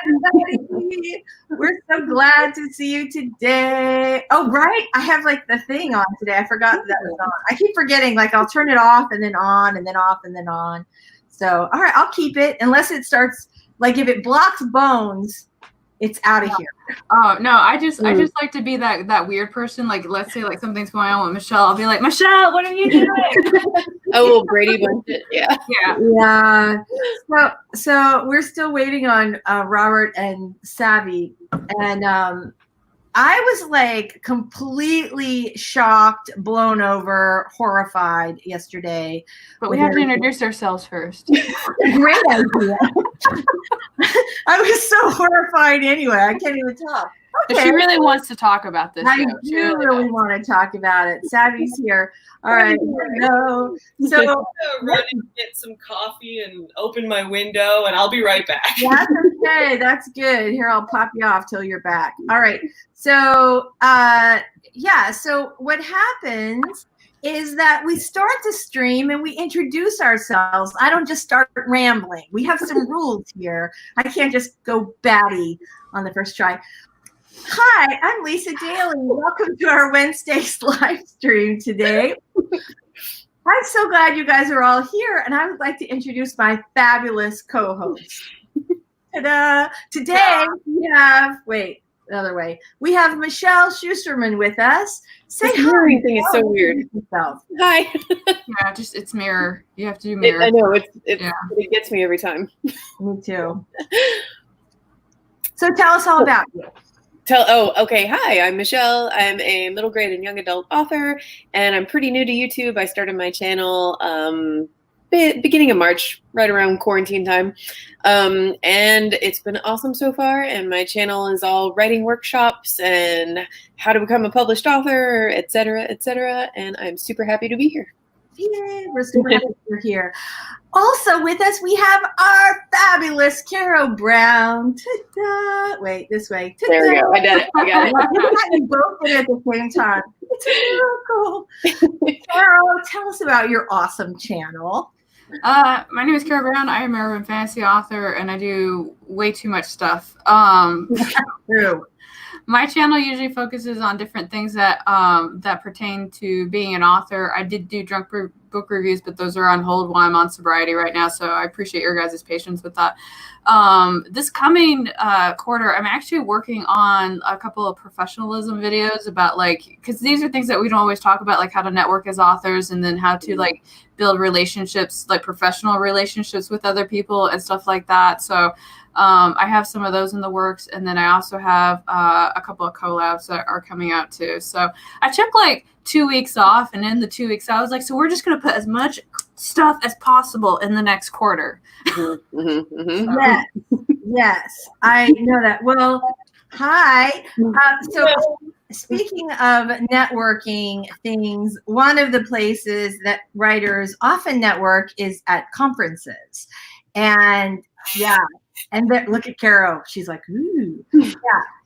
everybody. We're so glad to see you today. Oh, right. I have like the thing on today. I forgot that was on. I keep forgetting, like I'll turn it off and then on and then off and then on. So, all right, I'll keep it unless it starts, like if it blocks Bones, it's out of here. Oh no, I just like to be that weird person. Like, let's say like something's going on with Michelle, I'll be like, Michelle, what are you doing? Oh, Brady bunch it. Yeah. So we're still waiting on Robert and Savvy, and I was like completely shocked, blown over, horrified yesterday. But we have to introduce ourselves first. Great idea. I was so horrified anyway. I can't even talk. Okay. She really wants to talk about this. I do really want to talk about it. Savvy's here. All right. Hello. So run and get some coffee and open my window, and I'll be right back. That's okay. That's good. Here, I'll pop you off till you're back. All right. So, so what happens is that we start the stream and we introduce ourselves. I don't just start rambling. We have some rules here. I can't just go batty on the first try. Hi, I'm Lisa Daly. Welcome to our Wednesday's live stream today. I'm so glad you guys are all here, and I would like to introduce my fabulous co-hosts. Ta-da! Today we have, another way. We have Michelle Schusterman with us. Say hi. Mirroring thing is so weird. Hi. Yeah, it's mirror. You have to do mirror. I know it gets me every time. Me too. So tell us all about you. Okay. Hi, I'm Michelle. I'm a middle grade and young adult author, and I'm pretty new to YouTube. I started my channel beginning of March, right around quarantine time. And it's been awesome so far. And my channel is all writing workshops and how to become a published author, et cetera, et cetera. And I'm super happy to be here. Yay, we're super happy you're here. Also with us, we have our fabulous Carrow Brown. Ta-da! Wait, this way. Ta-da! There we go. I did it. I got it. You both did it at the same time. It's a miracle. Carrow, tell us about your awesome channel. My name is Carrow Brown. I am an urban fantasy author, and I do way too much stuff. True. My channel usually focuses on different things that that pertain to being an author. I did do drunk book reviews, but those are on hold while I'm on sobriety right now, so I appreciate your guys' patience with that. This coming quarter, I'm actually working on a couple of professionalism videos about, like, because these are things that we don't always talk about, like how to network as authors and then how to, like, build relationships, like professional relationships with other people and stuff like that. So I have some of those in the works, and then I also have a couple of collabs that are coming out too. So I took like 2 weeks off, and in the 2 weeks I was like, so we're just going to put as much stuff as possible in the next quarter. Yes, I know that. Well, hi. So speaking of networking things, one of the places that writers often network is at conferences. And and look at Carol. She's like, ooh. Yeah.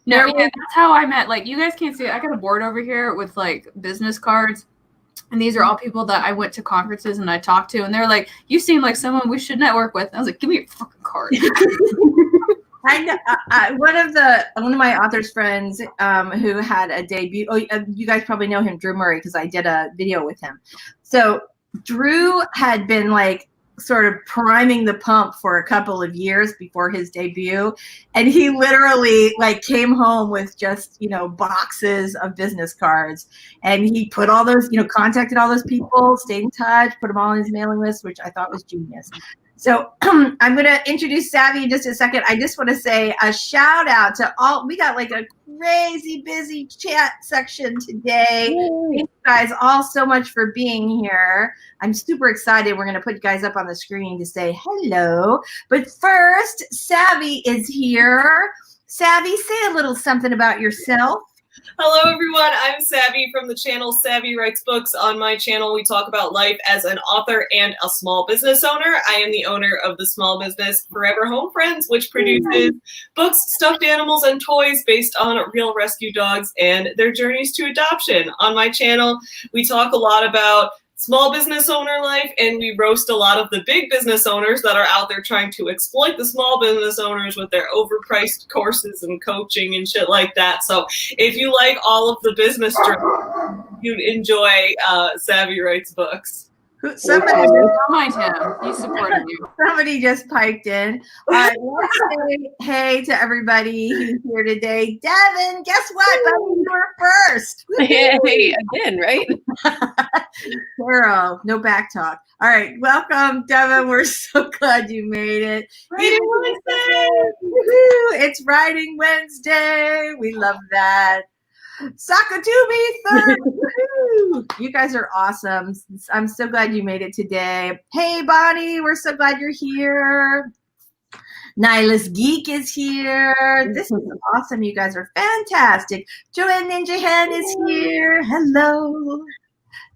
That's how I met. Like, you guys can't see it. I got a board over here with like business cards. And these are all people that I went to conferences and I talked to. And they're like, you seem like someone we should network with. And I was like, give me your fucking card. I know, one of my author's friends who had a debut. Oh, you guys probably know him, Drew Murray, because I did a video with him. So Drew had been like sort of priming the pump for a couple of years before his debut, and he literally like came home with just, you know, boxes of business cards, and he put all those, you know, contacted all those people, stayed in touch, put them all on his mailing list, which I thought was genius. So I'm going to introduce Savvy in just a second. I just want to say a shout out to all. We got like a crazy busy chat section today. Thank you guys all so much for being here. I'm super excited. We're going to put you guys up on the screen to say hello. But first, Savvy is here. Savvy, say a little something about yourself. Hello, everyone. I'm Savvy from the channel SAVY Writes Books. On my channel, we talk about life as an author and a small business owner. I am the owner of the small business Forever Home Friends, which produces books, stuffed animals, and toys based on real rescue dogs and their journeys to adoption. On my channel, we talk a lot about small business owner life, and we roast a lot of the big business owners that are out there trying to exploit the small business owners with their overpriced courses and coaching and shit like that. So if you like all of the business journals, you'd enjoy Savvy Writes Books. Somebody, Don't mind him. He's supporting you. somebody just piped in. Let's say hey to everybody who's here today. Devin, guess what? Buddy, you were first. Hey, again, right? Carol, no back talk. All right, welcome, Devin. We're so glad you made it. Writing Wednesday! Woohoo! It's Writing Wednesday. We love that. Sakatumi third. Woohoo! You guys are awesome. I'm so glad you made it today. Hey, Bonnie, we're so glad you're here. Nyla's Geek is here. This is awesome. You guys are fantastic. Joanne Ninja Hen is here. Hello.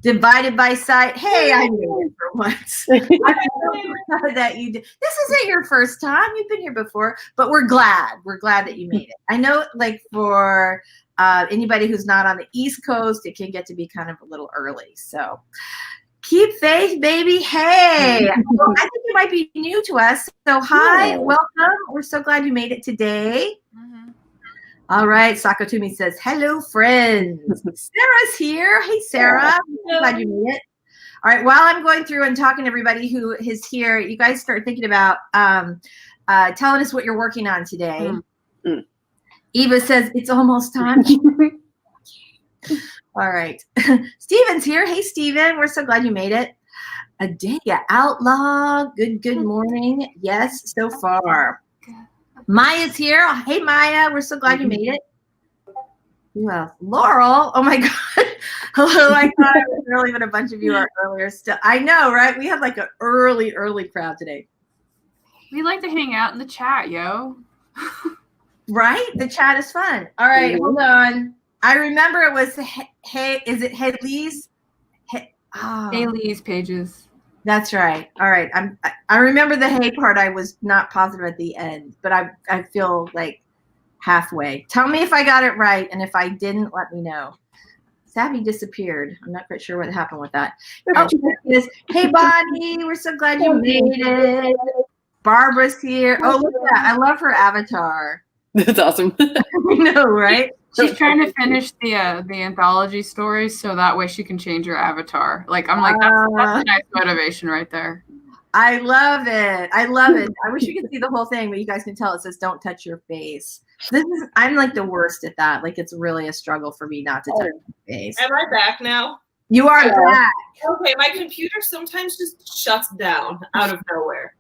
Divided by Sight. Hey, I made it for once. I'm so glad that you did. This isn't your first time. You've been here before, but we're glad. We're glad that you made it. I know, like, for anybody who's not on the East Coast, it can get to be kind of a little early. So keep faith, baby. Hey, well, I think you might be new to us. So hi, welcome. We're so glad you made it today. All right, Sakatumi says, hello, friends. Sarah's here. Hey, Sarah. I'm glad you made it. All right, while I'm going through and talking to everybody who is here, you guys start thinking about telling us what you're working on today. Eva says, it's almost time. All right. Steven's here. Hey, Steven. We're so glad you made it. Adea Outlaw. Good morning. Yes, so far. Maya's here. Hey, Maya. We're so glad you made it. Who else? Laurel. Oh, my God. Hello. I thought it was early, but a bunch of you are earlier still. I know, right? We have like an early crowd today. We like to hang out in the chat, yo. Right? The chat is fun. All right, hold on. I remember it was, hey, is it Haley's? Haley's pages. That's right. All right. I remember the hey part. I was not positive at the end, but I feel like halfway. Tell me if I got it right, and if I didn't, let me know. Savvy disappeared. I'm not quite sure what happened with that. Oh, hey, Bonnie. We're so glad you made it. Barbara's here. Oh, look at that. I love her avatar. That's awesome. I know, right? She's trying to finish the anthology stories so that way she can change her avatar. Like, I'm like, that's a nice motivation right there. I love it. I love it. I wish you could see the whole thing, but you guys can tell it says don't touch your face. I'm like the worst at that. Like, it's really a struggle for me not to touch my face. Am I back now? You are back. Okay, my computer sometimes just shuts down out of nowhere.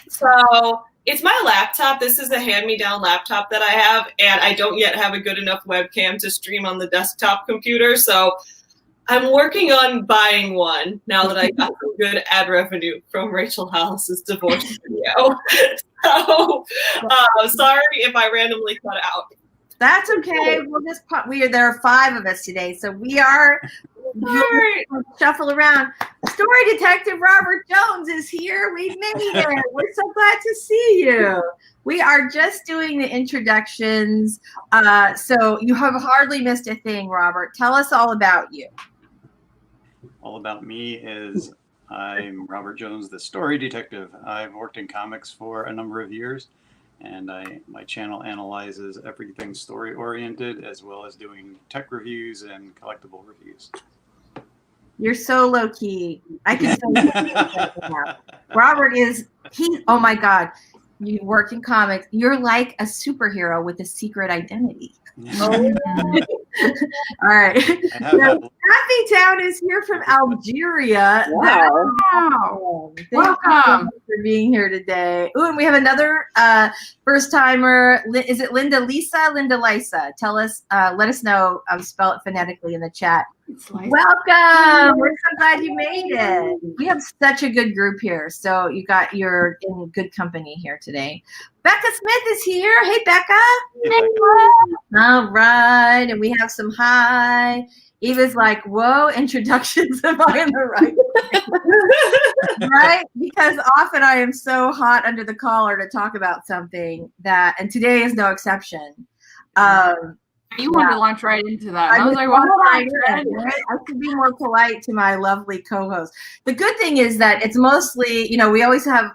So it's my laptop. This is a hand-me-down laptop that I have, and I don't yet have a good enough webcam to stream on the desktop computer. So I'm working on buying one now that I got some good ad revenue from Rachel Hollis's divorce video. So sorry if I randomly cut out. That's okay. We'll just there are 5 of us today, so we are shuffle around. Story detective Robert Jones is here. We made it. We're so glad to see you. We are just doing the introductions, so you have hardly missed a thing, Robert. Tell us all about you. All about me is I'm Robert Jones, the story detective. I've worked in comics for a number of years, and my channel analyzes everything story oriented, as well as doing tech reviews and collectible reviews. You're so low key. I can tell. Robert is oh my God. You work in comics. You're like a superhero with a secret identity. Oh. All right. Happy Town is here from Algeria. Wow. Welcome for being here today. Ooh, and we have another first timer. Is it Linda Lisa? Linda Lisa. Tell us, let us know. Spell it phonetically in the chat. Welcome. We're so glad you made it. We have such a good group here. So you're in good company here today. Becca Smith is here. Hey, Becca. Hey, Becca. All right. And we have some hi. Eva's like, whoa, introductions. Am I in the right? Right? Because often I am so hot under the collar to talk about something and today is no exception. You wanted to launch right into that. I was like, well, well, I should be more polite to my lovely co-host. The good thing is that it's mostly, you know, we always have,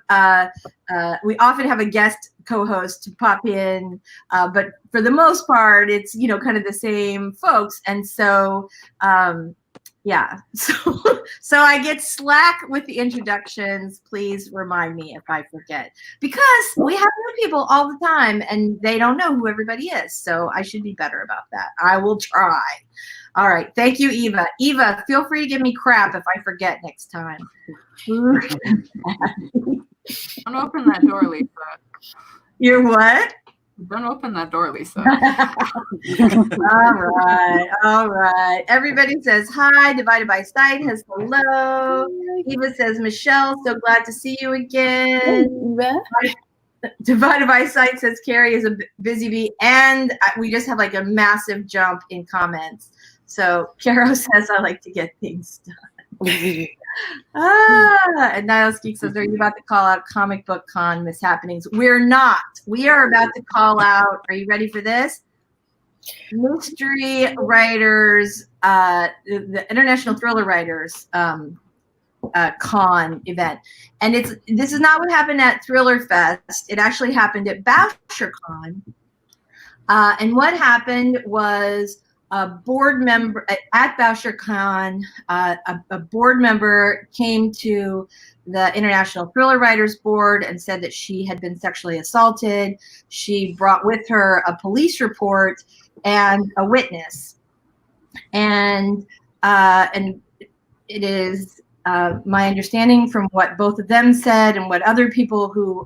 we often have a guest co-host to pop in, but for the most part, it's, you know, kind of the same folks. And so, yeah, so I get slack with the introductions. Please remind me if I forget, because we have new people all the time and they don't know who everybody is. So I should be better about that. I will try. All right. Thank you, Eva. Eva, feel free to give me crap if I forget next time. don't open that door, Lisa. You're what? Don't open that door, Lisa. All right. Everybody says hi. Divided by Sight has hello. Eva says, Michelle, so glad to see you again. Divided by Sight says Carrie is a busy bee, and we just have like a massive jump in comments. So Carrow says, I like to get things done. And Niles Geek says, are you about to call out comic book con mishappenings? We're not. We are about to call out, are you ready for this? Mystery Writers, the International Thriller Writers con event. And this is not what happened at Thriller Fest. It actually happened at BoucherCon. And what happened was a board member at BoucherCon, a board member came to the International Thriller Writers Board and said that she had been sexually assaulted. She brought with her a police report and a witness. And it is my understanding from what both of them said and what other people who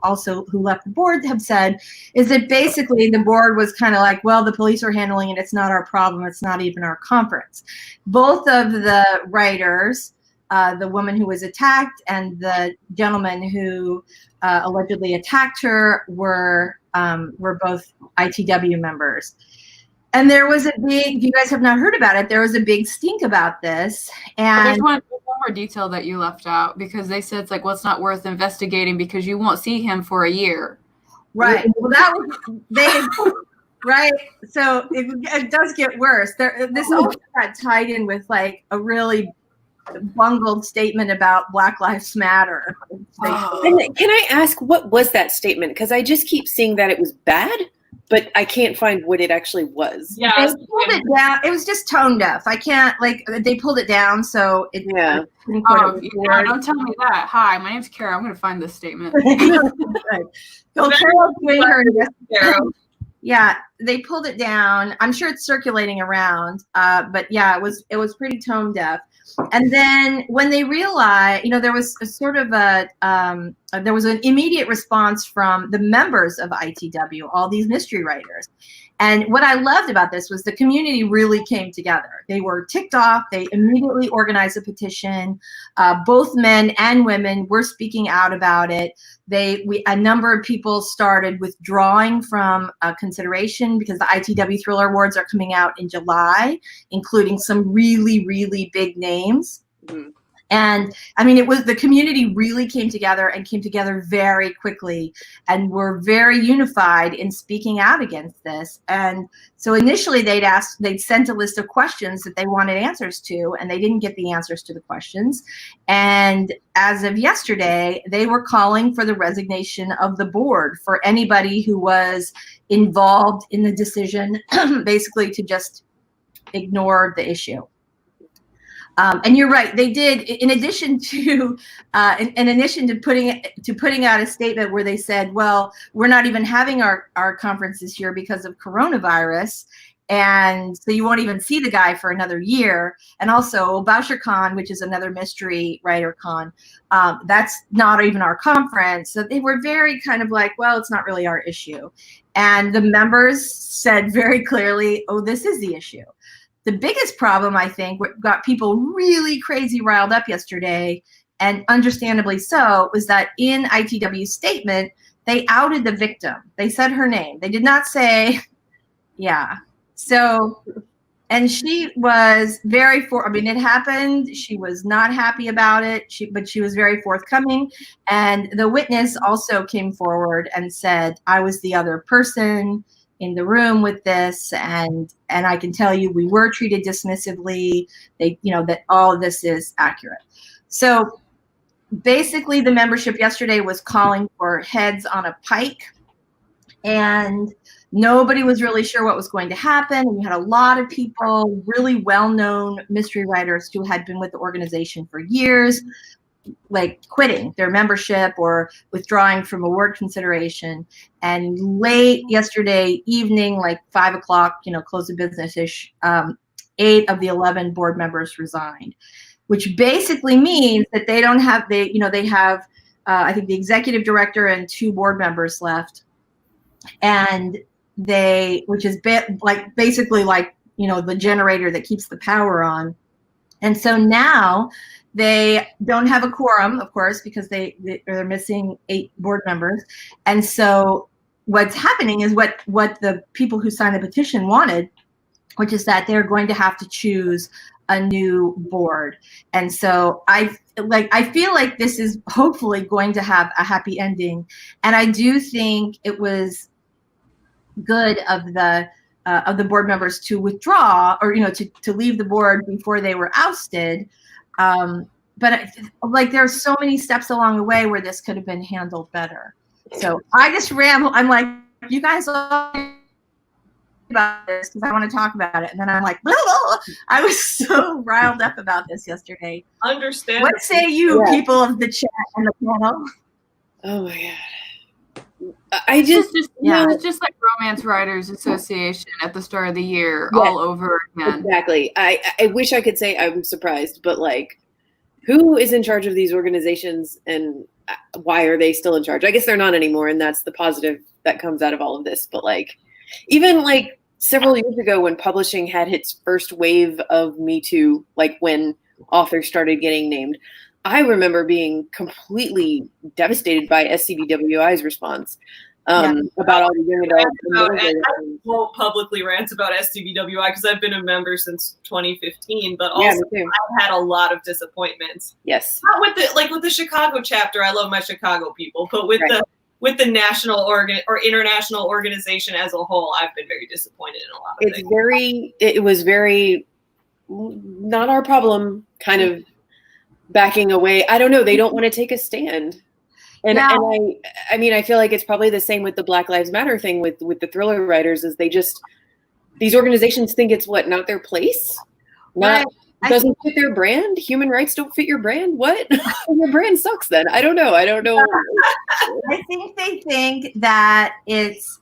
left the board have said is that basically the board was kind of like, well, the police are handling it. It's not our problem. It's not even our conference. Both of the writers, the woman who was attacked and the gentleman who allegedly attacked her were both ITW members. And there was a big, you guys have not heard about it, there was a big stink about this. And there's one more detail that you left out, because they said it's like, well, it's not worth investigating because you won't see him for a year. Right. Well, that was, right. So it does get worse. This also got tied in with like a really bungled statement about Black Lives Matter. And can I ask, what was that statement? Because I just keep seeing that it was bad, but I can't find what it actually was. Yeah, they pulled it down. It was just tone deaf. I can't, like, they pulled it down, so it. Yeah. Yeah, don't tell me that. Hi, my name's Carrow. I'm going to find this statement. Right. So Carrow's doing her investigation. Yeah, they pulled it down. I'm sure it's circulating around, but yeah, it was pretty tone deaf. And then when they realized, you know, there was a sort of there was an immediate response from the members of ITW, all these mystery writers. And what I loved about this was the community really came together. They were ticked off. They immediately organized a petition. Both men and women were speaking out about it. A number of people started withdrawing from consideration because the ITW Thriller Awards are coming out in July, including some really, really big names. Mm-hmm. And I mean, the community really came together very quickly and were very unified in speaking out against this. And so initially they'd sent a list of questions that they wanted answers to, and they didn't get the answers to the questions. And as of yesterday, they were calling for the resignation of the board for anybody who was involved in the decision, basically to just ignore the issue. And you're right. They did, in addition to putting out a statement where they said, "Well, we're not even having our conference this year because of coronavirus, and so you won't even see the guy for another year." And also, BoucherCon, which is another mystery writer con, that's not even our conference. So they were very kind of like, "Well, it's not really our issue," and the members said very clearly, "Oh, this is the issue." The biggest problem, I think, what got people really crazy riled up yesterday, and understandably so, was that in ITW's statement, they outed the victim. They said her name. They did not say, yeah. So, and she was very, it happened. She was not happy about it, but she was very forthcoming. And the witness also came forward and said, I was the other person. in the room with this, and I can tell you we were treated dismissively. They, you know, that all of this is accurate. So basically the membership yesterday was calling for heads on a pike, and nobody was really sure what was going to happen. And we had a lot of people, really well-known mystery writers who had been with the organization for years, like quitting their membership or withdrawing from award consideration. And late yesterday evening, like 5 o'clock, you know, close of business-ish, 8 of the 11 board members resigned, which basically means that they don't have, they have, I think the executive director and 2 board members left. And they, which is basically like, you know, the generator that keeps the power on. And so now they don't have a quorum, of course, because they're missing 8 board members. And so what's happening is what the people who signed the petition wanted, which is that they're going to have to choose a new board. And so I feel like this is hopefully going to have a happy ending. And I do think it was good of the board members to withdraw, or, you know, to leave the board before they were ousted. But like there's so many steps along the way where this could have been handled better. So I just ramble. I'm like, you guys all about this because I want to talk about it, and then I'm like, blah, blah. I was so riled up about this yesterday. Understand. What say you, people of the chat and the panel? Oh my god. It's just like Romance Writers Association at the start of the year, all over again. Exactly. I wish I could say I'm surprised, but like, who is in charge of these organizations and why are they still in charge? I guess they're not anymore, and that's the positive that comes out of all of this. But like, even like several years ago when publishing had its first wave of Me Too, like when authors started getting named, I remember being completely devastated by SCBWI's response about all the young adults. I won't publicly rant about SCBWI because I've been a member since 2015, but also I've had a lot of disappointments. Yes. Not with the Chicago chapter. I love my Chicago people, but with the national or international organization as a whole, I've been very disappointed in a lot of things. It was very not our problem kind of backing away. I don't know. They don't want to take a stand. And I mean, I feel like it's probably the same with the Black Lives Matter thing with the thriller writers, is these organizations think it's not their place. Doesn't fit their brand. Human rights don't fit your brand. What? Your brand sucks then. I don't know. I think they think that it's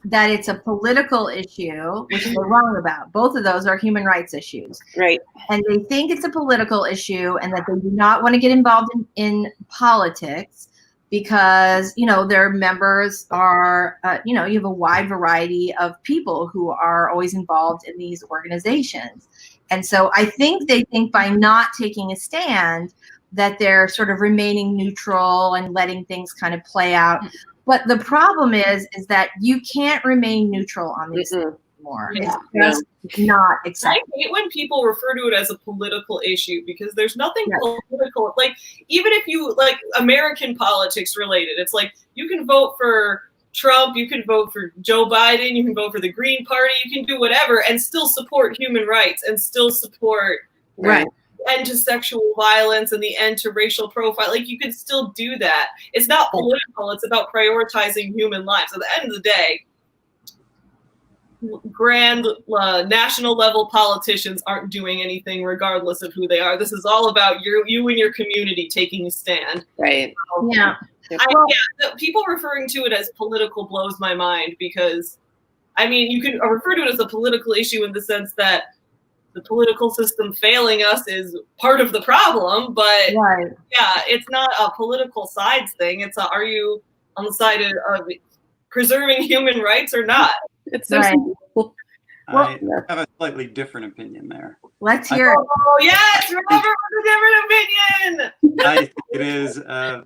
a political issue, which they're wrong about. Both of those are human rights issues. Right. And they think it's a political issue and that they do not want to get involved in politics because, you know, their members are, you know, you have a wide variety of people who are always involved in these organizations. And so I think they think by not taking a stand that they're sort of remaining neutral and letting things kind of play out. But the problem is that you can't remain neutral on these things anymore. Yeah. It's just not acceptable. I hate when people refer to it as a political issue because there's nothing political. Like, even if you like American politics related, it's like you can vote for Trump, you can vote for Joe Biden, you can vote for the Green Party, you can do whatever and still support human rights and still support the end to sexual violence and the end to racial profile. Like, you can still do that. It's not political. It's about prioritizing human lives. At the end of the day, grand national level politicians aren't doing anything regardless of who they are. This is all about you and your community taking a stand. Right. Yeah. People referring to it as political blows my mind because, I mean, you can refer to it as a political issue in the sense that the political system failing us is part of the problem, but it's not a political sides thing. It's are you on the side of preserving human rights or not? It's so simple. I have a slightly different opinion there. Let's hear it. Oh, yes, Robert with a different opinion. I think it is a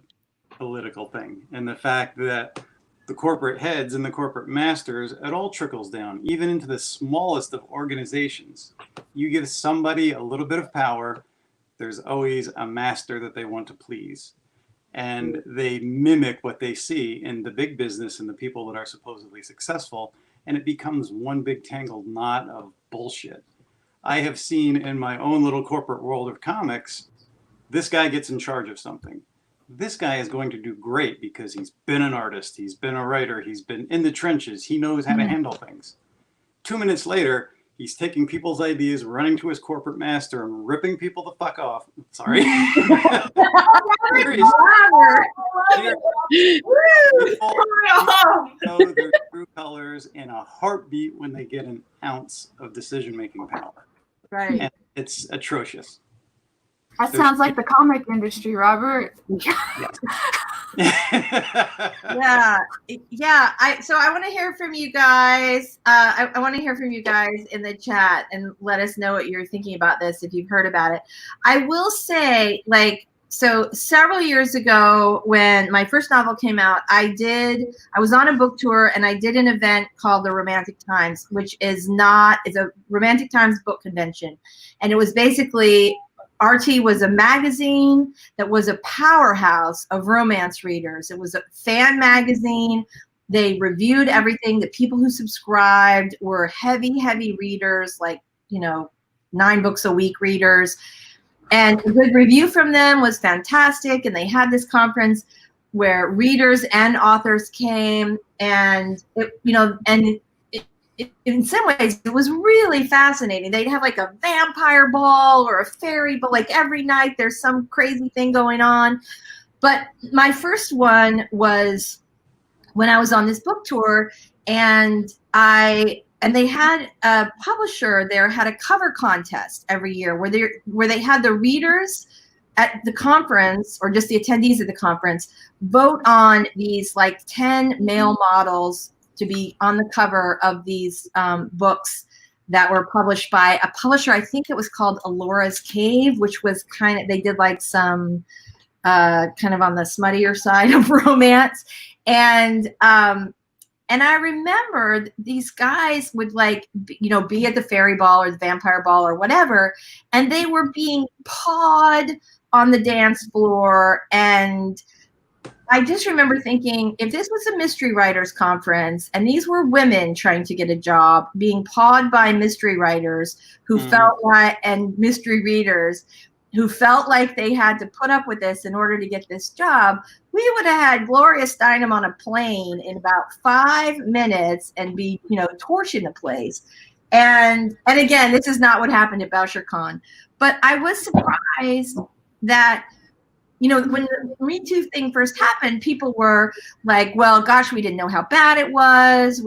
political thing, and the fact that the corporate heads and the corporate masters, it all trickles down, even into the smallest of organizations. You give somebody a little bit of power, there's always a master that they want to please. And they mimic what they see in the big business and the people that are supposedly successful. and it becomes one big tangled knot of bullshit. I have seen in my own little corporate world of comics, this guy gets in charge of something. This guy is going to do great because he's been an artist, he's been a writer, he's been in the trenches, he knows how to handle things. 2 minutes later, he's taking people's ideas, running to his corporate master, and ripping people the fuck off. Sorry. People know their true colors in a heartbeat when they get an ounce of decision-making power. Right. And it's atrocious. That sounds like the comic industry, Robert. Yeah. So I want to hear from you guys. I want to hear from you guys in the chat and let us know what you're thinking about this, if you've heard about it. I will say, like, so several years ago when my first novel came out, I was on a book tour and I did an event called the Romantic Times, which is a Romantic Times book convention. And it was basically, RT was a magazine that was a powerhouse of romance readers. It was a fan magazine. They reviewed everything. The people who subscribed were heavy, heavy readers, like, 9 books a week readers. And a good review from them was fantastic. And they had this conference where readers and authors came, and in some ways, it was really fascinating. They'd have like a vampire ball or a fairy ball. Like every night there's some crazy thing going on. But my first one was when I was on this book tour, and they had a publisher there had a cover contest every year where they had the readers at the conference, or just the attendees at the conference, vote on these like 10 male models to be on the cover of these books that were published by a publisher. I think it was called Alora's Cave, which was they did like some kind of on the smuttier side of romance. And I remember these guys would be at the fairy ball or the vampire ball or whatever, and they were being pawed on the dance floor. And I just remember thinking, if this was a mystery writers conference and these were women trying to get a job, being pawed by mystery writers who felt like, and mystery readers who felt like they had to put up with this in order to get this job, we would have had Gloria Steinem on a plane in about 5 minutes and be, torching the place. And again, this is not what happened at Boucher Con. But I was surprised that, when the Me Too thing first happened, people were like, well, gosh, we didn't know how bad it was.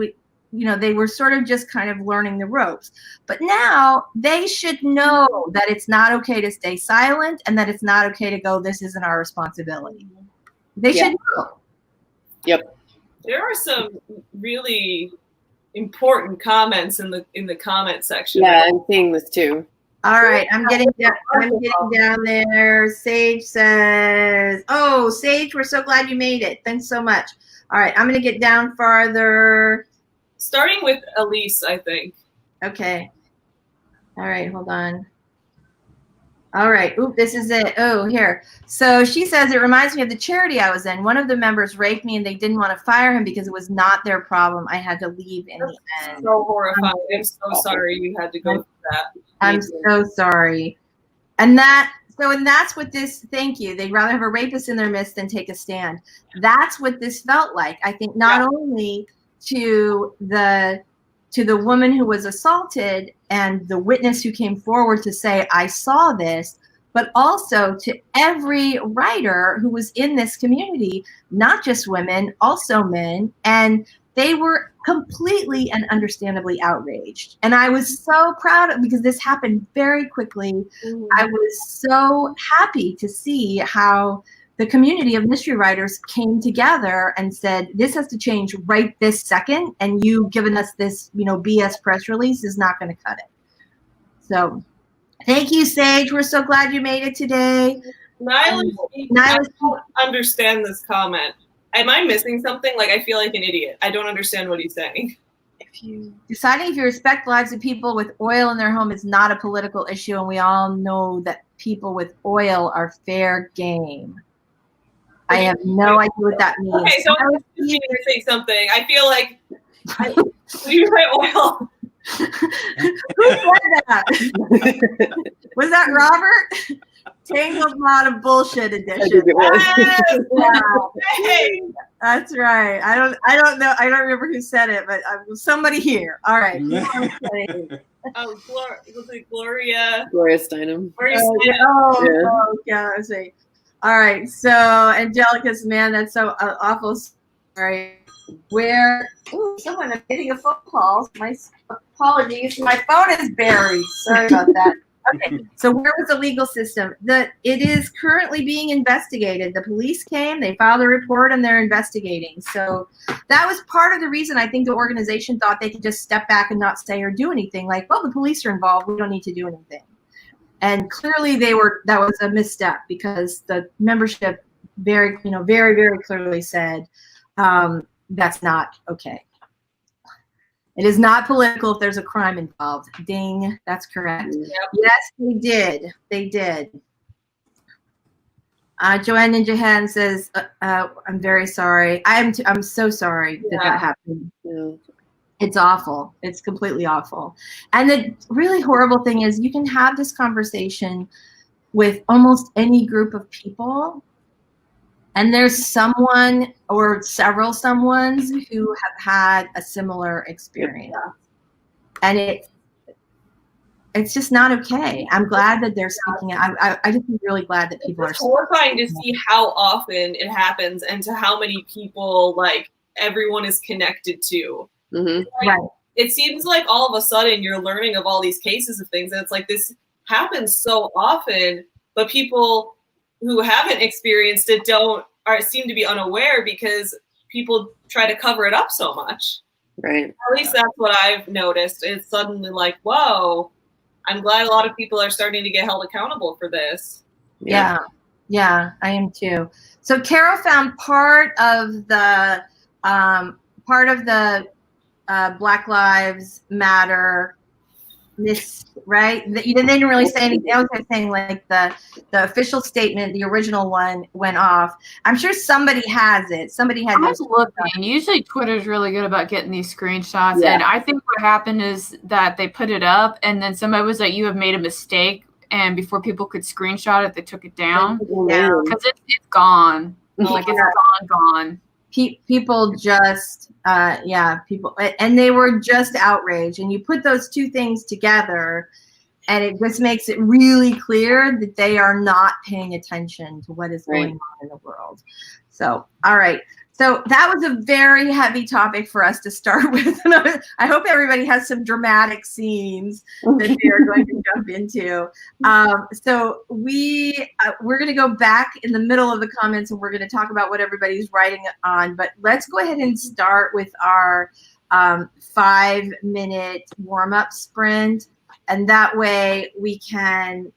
They were sort of just kind of learning the ropes. But now they should know that it's not okay to stay silent and that it's not okay to go, this isn't our responsibility. They should know. Yep. There are some really important comments in the comment section. Yeah, I'm seeing this too. All right, I'm getting down there. Sage says, oh, Sage, we're so glad you made it. Thanks so much. All right, I'm going to get down farther. Starting with Elise, I think. Okay. All right, hold on. All right. Oop, this is it. Oh, here. So she says, it reminds me of the charity I was in. One of the members raped me and they didn't want to fire him because it was not their problem. I had to leave in the end. So horrifying. I'm so sorry you had to go through that. I'm so sorry. And that's what this, thank you. They'd rather have a rapist in their midst than take a stand. That's what this felt like. I think not only to the woman who was assaulted and the witness who came forward to say, I saw this, but also to every writer who was in this community, not just women, also men. And they were completely and understandably outraged. And I was so proud of, because this happened very quickly. I was so happy to see how the community of mystery writers came together and said, this has to change right this second. And you giving us this, BS press release is not going to cut it. So thank you, Sage. We're so glad you made it today. Nyla, I don't understand this comment. Am I missing something? Like, I feel like an idiot. I don't understand what he's saying. Deciding if you respect lives of people with oil in their home is not a political issue, and we all know that people with oil are fair game. I have no idea what that means. Okay, so I'm just going to say something. I feel like You write oil. Who said that? Was that Robert? Tangled Knot of Bullshit edition. Yes. Wow. Hey. That's right. I don't know. I don't remember who said it, but somebody here. All right. Oh, was it Gloria? Gloria Steinem. Gloria Oh, Steinem. Yeah. yeah. Let's see. All right. So, Angelica's, man, that's so awful. Sorry. Where? Ooh, someone is getting a phone call. My apologies. My phone is buried. Sorry about that. Okay. So, where was the legal system? It is currently being investigated. The police came, they filed a report, and they're investigating. So, that was part of the reason I think the organization thought they could just step back and not say or do anything. Like, well, the police are involved. We don't need to do anything. And clearly, that was a misstep because the membership very, very clearly said. That's not okay. It is not political if there's a crime involved. Ding, that's correct. Yep. Yes, they did. They did. Joanne Ninja Hen says, "I'm very sorry. I'm so sorry that happened. Yeah. It's awful. It's completely awful." And the really horrible thing is, you can have this conversation with almost any group of people. And there's someone or several someones who have had a similar experience. And it's just not okay. I'm glad that they're speaking it. I just am really glad that people are It's horrifying to see how often it happens and to how many people, like, everyone is connected to. Mm-hmm. Like, right. It seems like all of a sudden you're learning of all these cases of things. And it's like this happens so often, but people who haven't experienced it seem to be unaware because people try to cover it up so much. Right. At least that's what I've noticed. It's suddenly like, whoa, I'm glad a lot of people are starting to get held accountable for this. Yeah, I am too. So Carrow found part of the Black Lives Matter. Right? You didn't really say anything. I was saying like the official statement, the original one went off. I'm sure somebody has it. Somebody had. I was looking. Usually Twitter's really good about getting these screenshots. Yeah. And I think what happened is that they put it up and then somebody was like, you have made a mistake. And before people could screenshot it, they took it down. Yeah. Because it's gone. Like it's gone. People just, people, and they were just outraged. And you put those two things together, and it just makes it really clear that they are not paying attention to what is going on in the world. So, all right. So that was a very heavy topic for us to start with. And I hope everybody has some dramatic scenes that they are going to jump into. So we're going to go back in the middle of the comments and we're going to talk about what everybody's writing on. But let's go ahead and start with our 5-minute warm-up sprint. And that way we can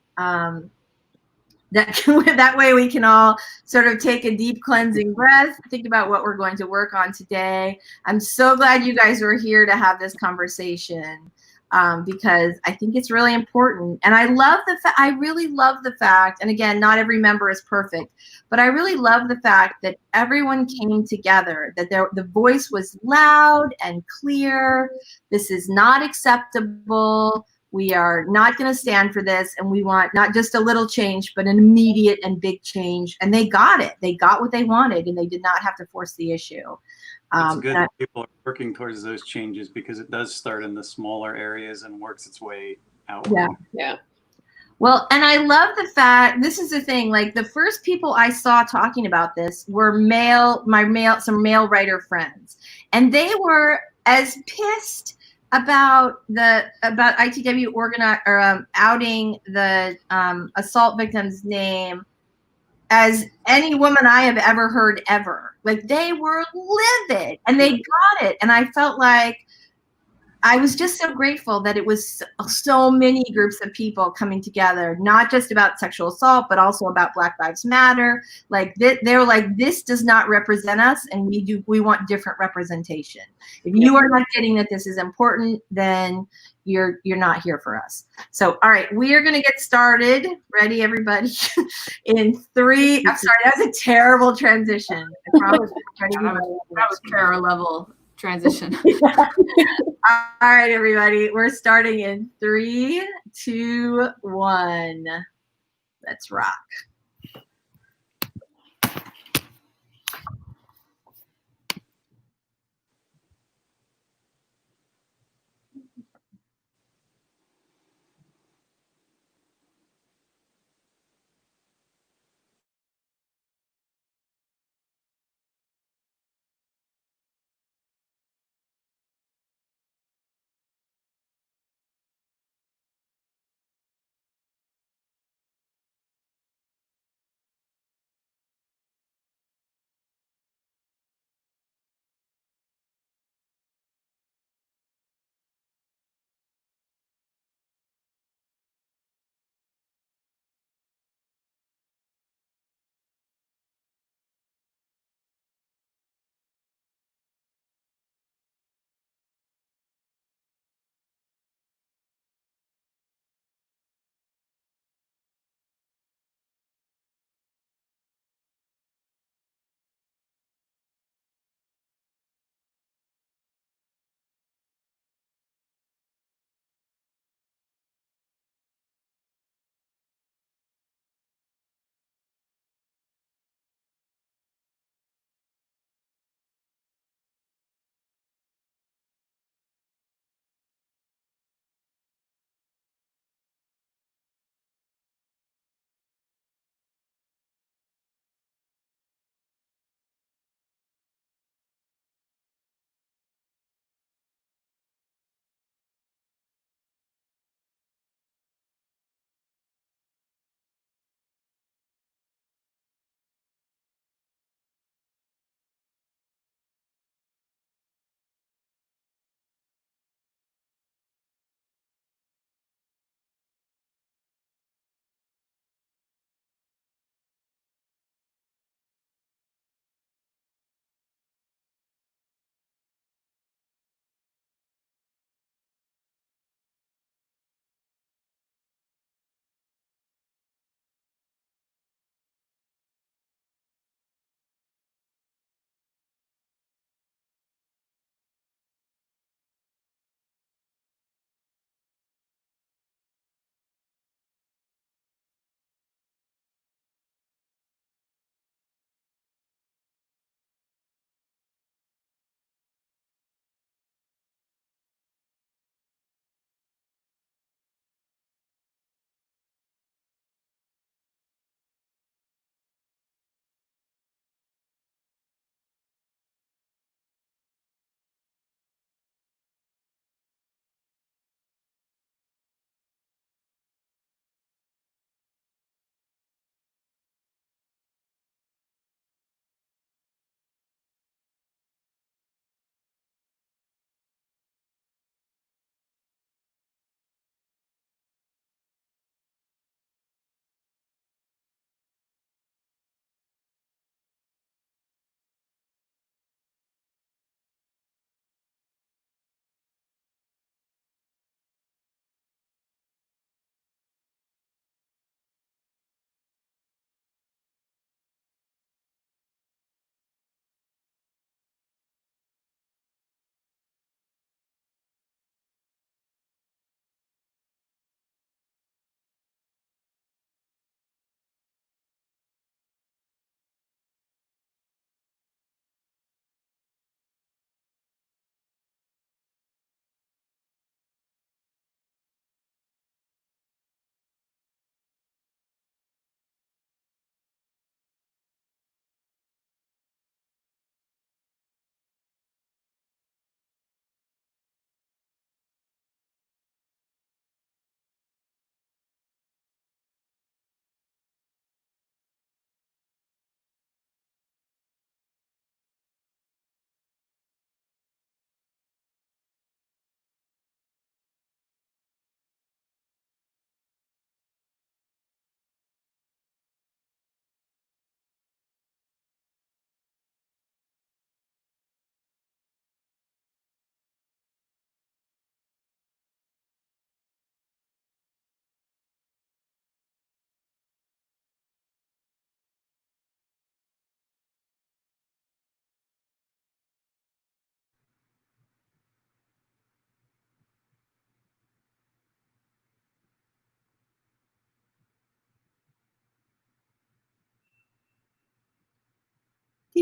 that way we can all sort of take a deep cleansing breath, think about what we're going to work on today. I'm so glad you guys are here to have this conversation because I think it's really important. And I really love the fact, and again, not every member is perfect, but I really love the fact that everyone came together, that the voice was loud and clear. This is not acceptable. We are not going to stand for this, and we want not just a little change, but an immediate and big change. And they got it. They got what they wanted, and they did not have to force the issue. It's good that people are working towards those changes because it does start in the smaller areas and works its way out. Yeah. Well, and I love the fact, this is the thing, like the first people I saw talking about this were some male writer friends. And they were as pissed about ITW outing the assault victim's name as any woman I have ever heard ever. Like they were livid and they got it. And I felt like I was just so grateful that it was so many groups of people coming together, not just about sexual assault, but also about Black Lives Matter. Like they're like, this does not represent us, and we want different representation. If you are not getting that this is important, then you're not here for us. So, all right, we are going to get started. Ready, everybody? In 3. I'm sorry, that was a terrible transition. I promise. That was Carrow level transition. All right, everybody. We're starting in 3, 2, 1. Let's rock.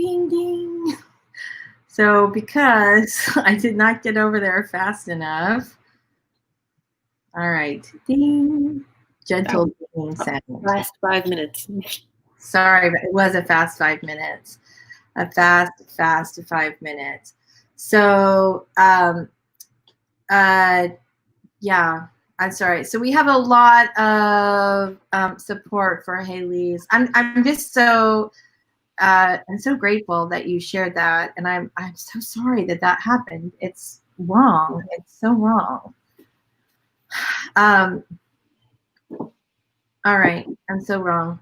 ding, ding. So because I did not get over there fast enough. All right, ding, gentle ding sound. Last 5 minutes. Sorry, but it was a fast 5 minutes. A fast 5 minutes. So, yeah, I'm sorry. So we have a lot of support for Haley's. I'm just so I'm so grateful that you shared that, and I'm so sorry that that happened. It's wrong. It's so wrong. All right, I'm so wrong.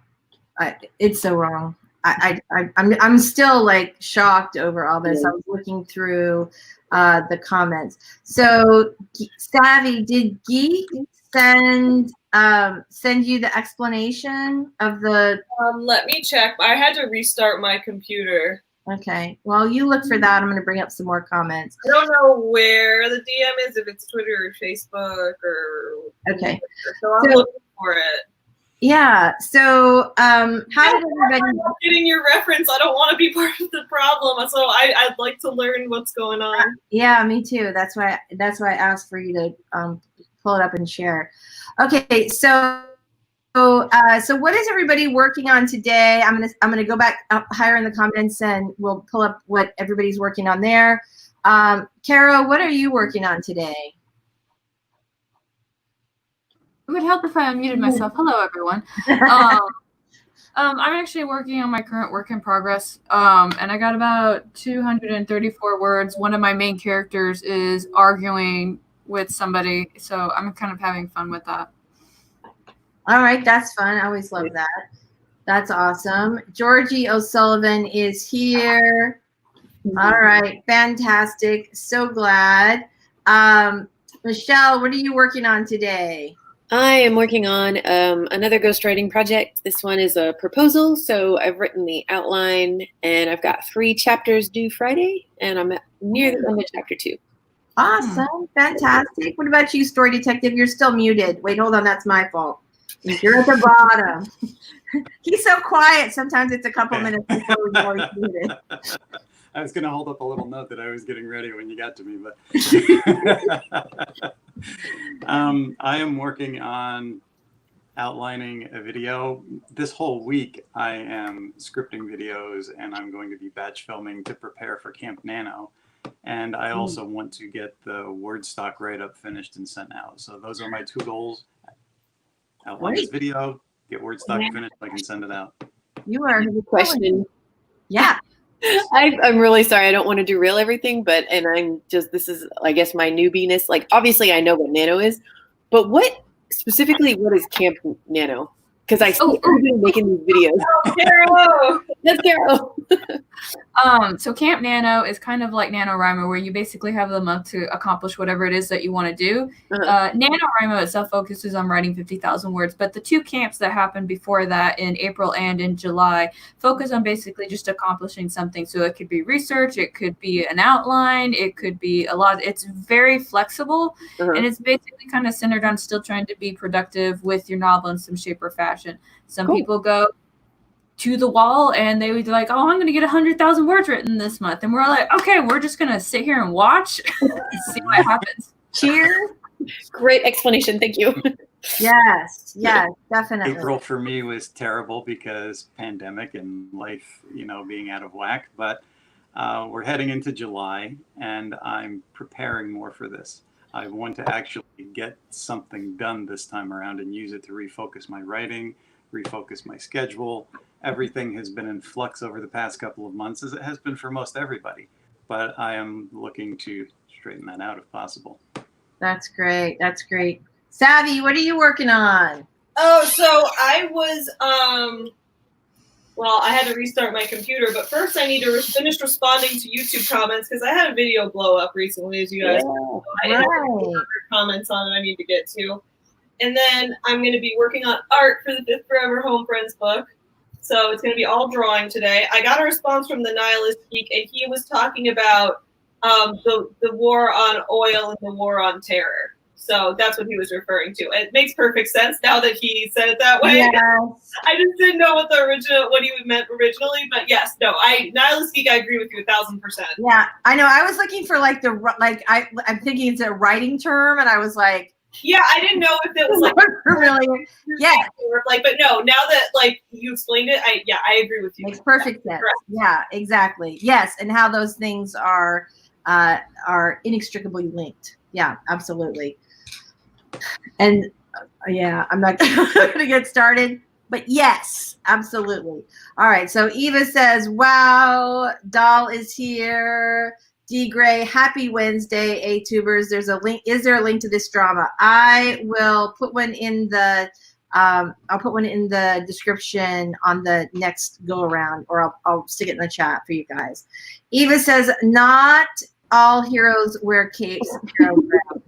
It's so wrong. I'm still like shocked over all this. I was looking through the comments. So Savvy, did Geek send you the explanation of the? Let me check. I had to restart my computer. Okay. Well, you look for that. I'm going to bring up some more comments. I don't know where the DM is, if it's Twitter or Facebook or. Okay. So I'm looking for it. Yeah. So how did everybody? I'm not getting your reference. I don't want to be part of the problem. So I'd like to learn what's going on. Yeah, me too. That's why I asked for you to pull it up and share. Okay. So what is everybody working on today? I'm gonna go back up higher in the comments and we'll pull up what everybody's working on there. Carrow, what are you working on today? It would help if I unmuted myself. Hello, everyone. I'm actually working on my current work in progress, and I got about 234 words. One of my main characters is arguing with somebody, so I'm kind of having fun with that. All right, that's fun. I always love that. That's awesome. Georgie O'Sullivan is here. All right, fantastic. So glad. Michelle, what are you working on today? I am working on another ghostwriting project. This one is a proposal, so I've written the outline, and I've got 3 chapters due Friday, and I'm near the end of chapter 2. Awesome, fantastic. What about you, Story Detective? You're still muted. Wait, hold on, that's my fault. You're at the bottom. He's so quiet. Sometimes it's a couple minutes before we know he's muted. I was going to hold up a little note that I was getting ready when you got to me, but I am working on outlining a video. This whole week I am scripting videos, and I'm going to be batch filming to prepare for Camp Nano. And I also want to get the word stock write-up finished and sent out. So those are my 2 goals. Outline this video, get word stock finished, I can send it out. You are a question. Yeah. I'm really sorry. I don't want to derail everything, but this is, I guess, my newbiness. Like, obviously I know what Nano is, but what is Camp Nano? Because I see everybody making these videos. Oh, Carrow! That's Carrow. So Camp Nano is kind of like NaNoWriMo, where you basically have the month to accomplish whatever it is that you want to do. NaNoWriMo itself focuses on writing 50,000 words, but the 2 camps that happened before that in April and in July focus on basically just accomplishing something. So it could be research, it could be an outline, it could be a lot. It's very flexible, and it's basically kind of centered on still trying to be productive with your novel in some shape or fashion. Some people go to the wall and they would be like, oh, I'm going to get 100,000 words written this month. And we're like, okay, we're just going to sit here and watch and see what happens. Cheers. Great explanation. Thank you. Yes, definitely. April for me was terrible because pandemic and life, being out of whack. But we're heading into July, and I'm preparing more for this. I want to actually get something done this time around and use it to refocus my writing, refocus my schedule. Everything has been in flux over the past couple of months, as it has been for most everybody. But I am looking to straighten that out if possible. That's great. That's great. Savvy, what are you working on? Oh, so I was, I had to restart my computer, but first I need to finish responding to YouTube comments because I had a video blow up recently, as you guys know. I have other comments on it I need to get to. And then I'm going to be working on art for the 5th Forever Home Friends book. So it's going to be all drawing today. I got a response from the Nihilist Geek, and he was talking about the war on oil and the war on terror. So that's what he was referring to. It makes perfect sense now that he said it that way. Yes. I just didn't know what he meant originally, but yes, no, Nihilist Geek, I agree with you 1,000%. Yeah, I know. I was looking for like I'm thinking it's a writing term, and I was like, yeah, I didn't know if it was like really, yeah, like, but no, now that like you explained it, I agree with you. makes perfect sense. Correct. Yeah, exactly. Yes, and how those things are inextricably linked. Yeah, absolutely. And yeah, I'm not going to get started, but yes, absolutely. All right. So Eva says, wow, Doll is here. D Gray, happy Wednesday, A-tubers. There's a link. Is there a link to this drama? I will put one in the, I'll put one in the description on the next go around, or I'll stick it in the chat for you guys. Eva says, not all heroes wear capes. Carrow Brown.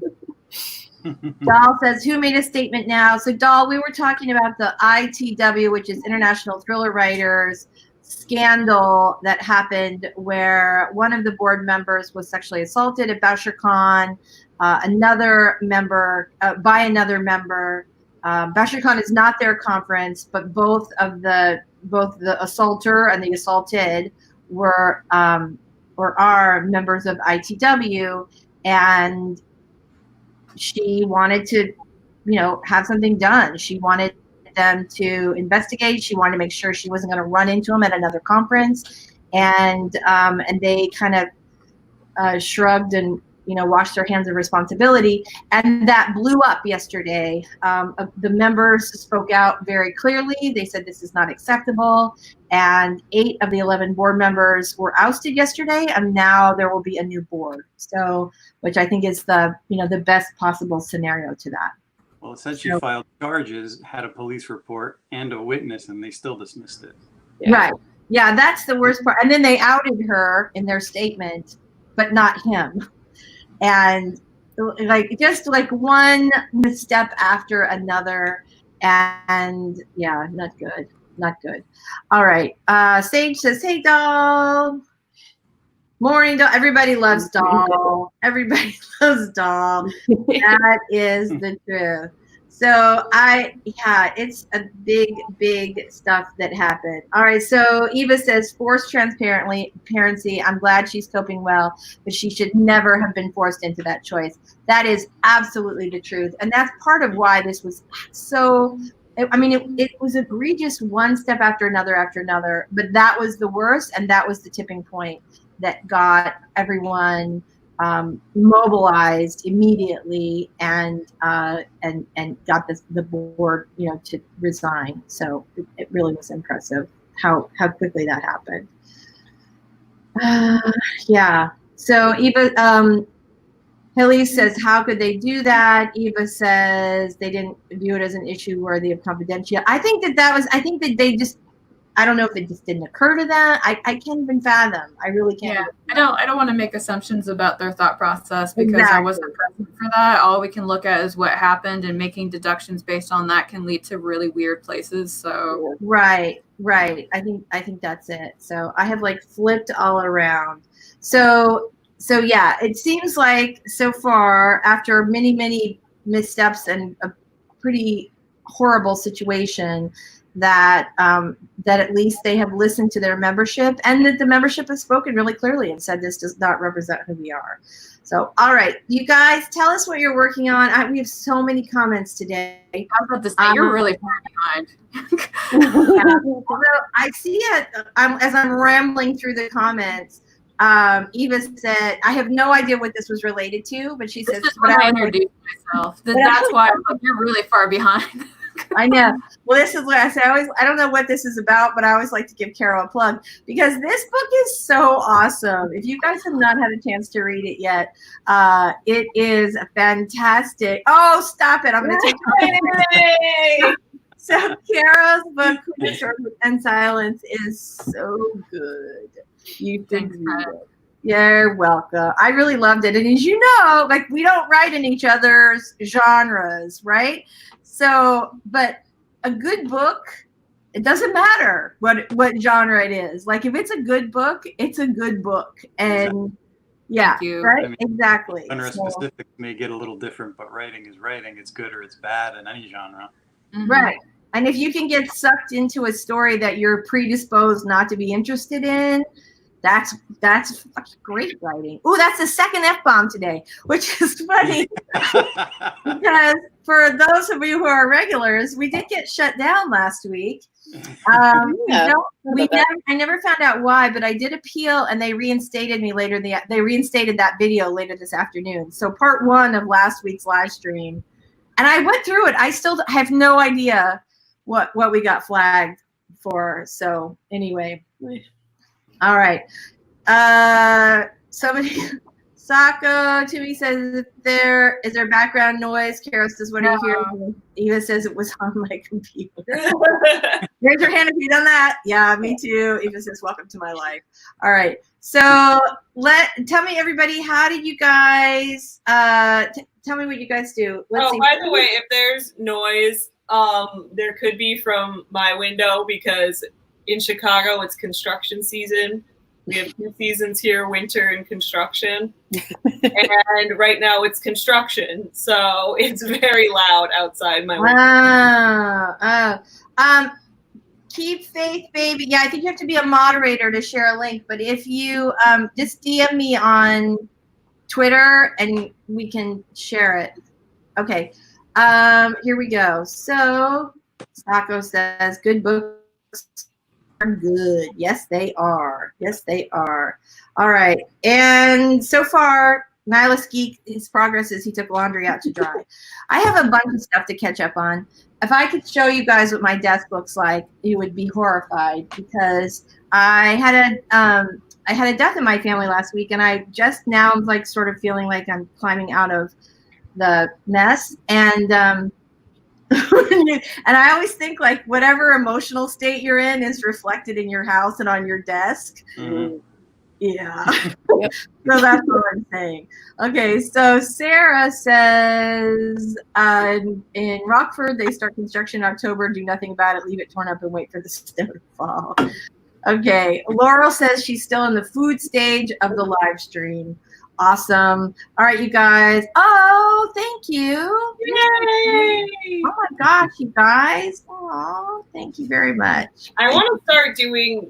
Doll says, who made a statement now? So Doll, we were talking about the ITW, which is International Thriller Writers scandal that happened where one of the board members was sexually assaulted at BasherCon, another member, by another member. BasherCon is not their conference, but both the assaulter and the assaulted were or are members of ITW, and she wanted to, have something done. She wanted them to investigate. She wanted to make sure she wasn't going to run into him at another conference, and they kind of shrugged and washed their hands of responsibility, and that blew up yesterday. The members spoke out very clearly. They said this is not acceptable, and 8 of the 11 board members were ousted yesterday, and now there will be a new board. So, which I think is the the best possible scenario to that. Well, it said she filed charges, had a police report, and a witness, and they still dismissed it. Yeah. Right. Yeah, that's the worst part. And then they outed her in their statement, but not him. And just one misstep after another. And yeah, not good. Not good. All right. Sage says, hey, Doll. Morning, Doll. Everybody loves Doll. Everybody loves Doll. That is the truth. So it's a big stuff that happened. All right. So Eva says, forced transparency. I'm glad she's coping well, but she should never have been forced into that choice. That is absolutely the truth. And that's part of why this was so, it was egregious, one step after another, but that was the worst. And that was the tipping point that got everyone mobilized immediately and got the board, to resign. So it really was impressive how quickly that happened. Yeah. So Eva, Hilly says, how could they do that? Eva says they didn't view it as an issue worthy of confidentiality. I think that they just, I don't know if it just didn't occur to them. I can't even fathom. I really can't. Yeah, I don't want to make assumptions about their thought process because I wasn't present for that. All we can look at is what happened, and making deductions based on that can lead to really weird places. So right. I think that's it. So I have flipped all around. So yeah, it seems like so far, after many missteps and a pretty horrible situation, that at least they have listened to their membership, and that the membership has spoken really clearly and said this does not represent who we are. So, all right, you guys, tell us what you're working on. We have so many comments today. I was about to say, you're really far behind. So I see it as I'm rambling through the comments. Eva said, I have no idea what this was related to, but she says, this is when I introduced myself. That's why I'm like, you're really far behind. I know. Well, this is what I say. I don't know what this is about, but I always like to give Carol a plug because this book is so awesome. If you guys have not had a chance to read it yet, it is a fantastic. Oh, stop it. I'm going to take it. So Carol's book, Short and Silence, is so good. You think You're welcome. I really loved it. And as you know, we don't write in each other's genres, right? So, but a good book, it doesn't matter what genre it is. If it's a good book, it's a good book. And Yeah, Thank you. right? I mean, Exactly. Genre So- specific may get a little different, but writing is writing. It's good or it's bad in any genre. Mhm. Right. And if you can get sucked into a story that you're predisposed not to be interested in, that's fucking great writing. Oh, that's the second F-bomb today, which is funny because for those of you who are regulars, we did get shut down last week. Yeah, I never found out why, but I did appeal and they reinstated me later. They reinstated that video later this afternoon. So part 1 of last week's live stream, and I went through it. I still have no idea what we got flagged for. So anyway, all right. Somebody, Sako Timmy says, is there background noise? Carol says, what do you hear? Eva says it was on my computer. Raise your hand if you've done that. Yeah, me too. Eva says, welcome to my life. All right. So tell me, everybody, how did you guys, tell me what you guys do. Let's see. By the way, if there's noise, there could be from my window because in Chicago it's construction season. We have 2 seasons here, winter and construction. And right now it's construction. So it's very loud outside my window. Keep faith, baby. Yeah, I think you have to be a moderator to share a link. But if you just DM me on Twitter and we can share it. Okay. Here we go. So Sako says, good books are good. Yes, they are. Yes, they are. All right. And so far, Nihilist Geek, his progress is he took laundry out to dry. I have a bunch of stuff to catch up on. If I could show you guys what my desk looks like, you would be horrified because I had a death in my family last week, and I just now am like sort of feeling like I'm climbing out of the mess. And and I always think like whatever emotional state you're in is reflected in your house and on your desk. Mhm. Yeah. Yep. So that's what I'm saying. Okay, so Sarah says in Rockford they start construction in October, do nothing about it, leave it torn up and wait for the snow to fall. Okay, Laurel says she's still in the food stage of the live stream. Awesome. All right, you guys. Oh, thank you. Yay! Oh my gosh, you guys. Oh, thank you very much. I want to start doing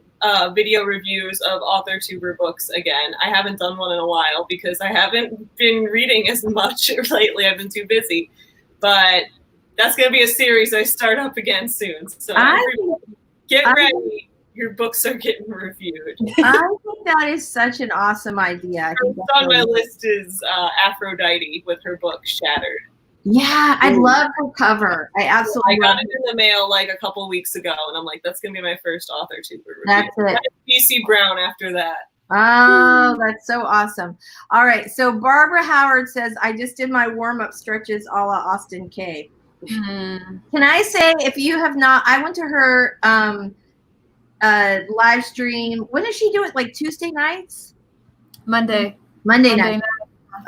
video reviews of Authortube books again. I haven't done one in a while because I haven't been reading as much lately. I've been too busy. But that's going to be a series I start up again soon. So get ready. Your books are getting reviewed. I think that is such an awesome idea. I think First on my list is Aphrodite with her book Shattered. Yeah, I love her cover. I absolutely I got love it in the mail like a couple weeks ago, and I'm like, that's going to be my first Authortube review. That's it. BC Brown after that. Oh, that's so awesome. All right, so Barbara Howard says, I just did my warm-up stretches a la Austin K. Mhm. Can I say, if you have not, I went to her live stream. When does she do it? Like Tuesday nights? Monday Monday night.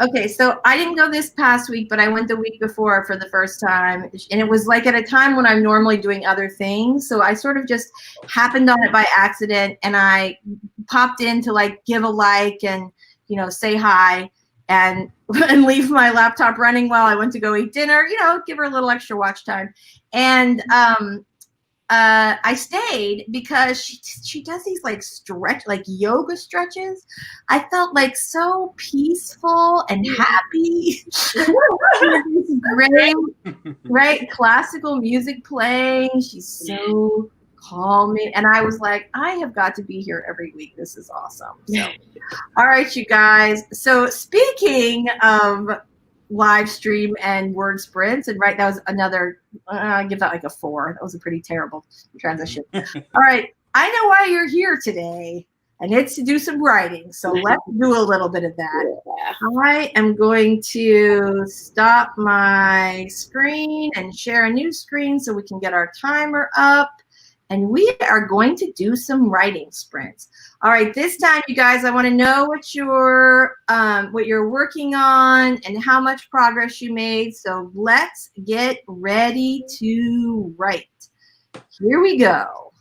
Okay, so I didn't go this past week, but I went the week before for the first time. And it was like at a time when I'm normally doing other things. So I sort of just happened on it by accident. And I popped in to like give a like and, you know, say hi and leave my laptop running while I went to go eat dinner, you know, give her a little extra watch time. And I stayed because she does these like yoga stretches. I felt like so peaceful and happy. Great, right? Classical music playing. She's so calming. And I was like, I have got to be here every week. This is awesome. So, all right, you guys. So speaking of live stream and word sprints, and right, that was another, I give that like a 4. That was a pretty terrible transition. All right, I know why you're here today, and it's to do some writing, so let's do a little bit of that. I am going to stop my screen and share a new screen so we can get our timer up, and we are going to do some writing sprints. All right, this time, you guys, I want to know what you're working on and how much progress you made. So let's get ready to write. Here we go.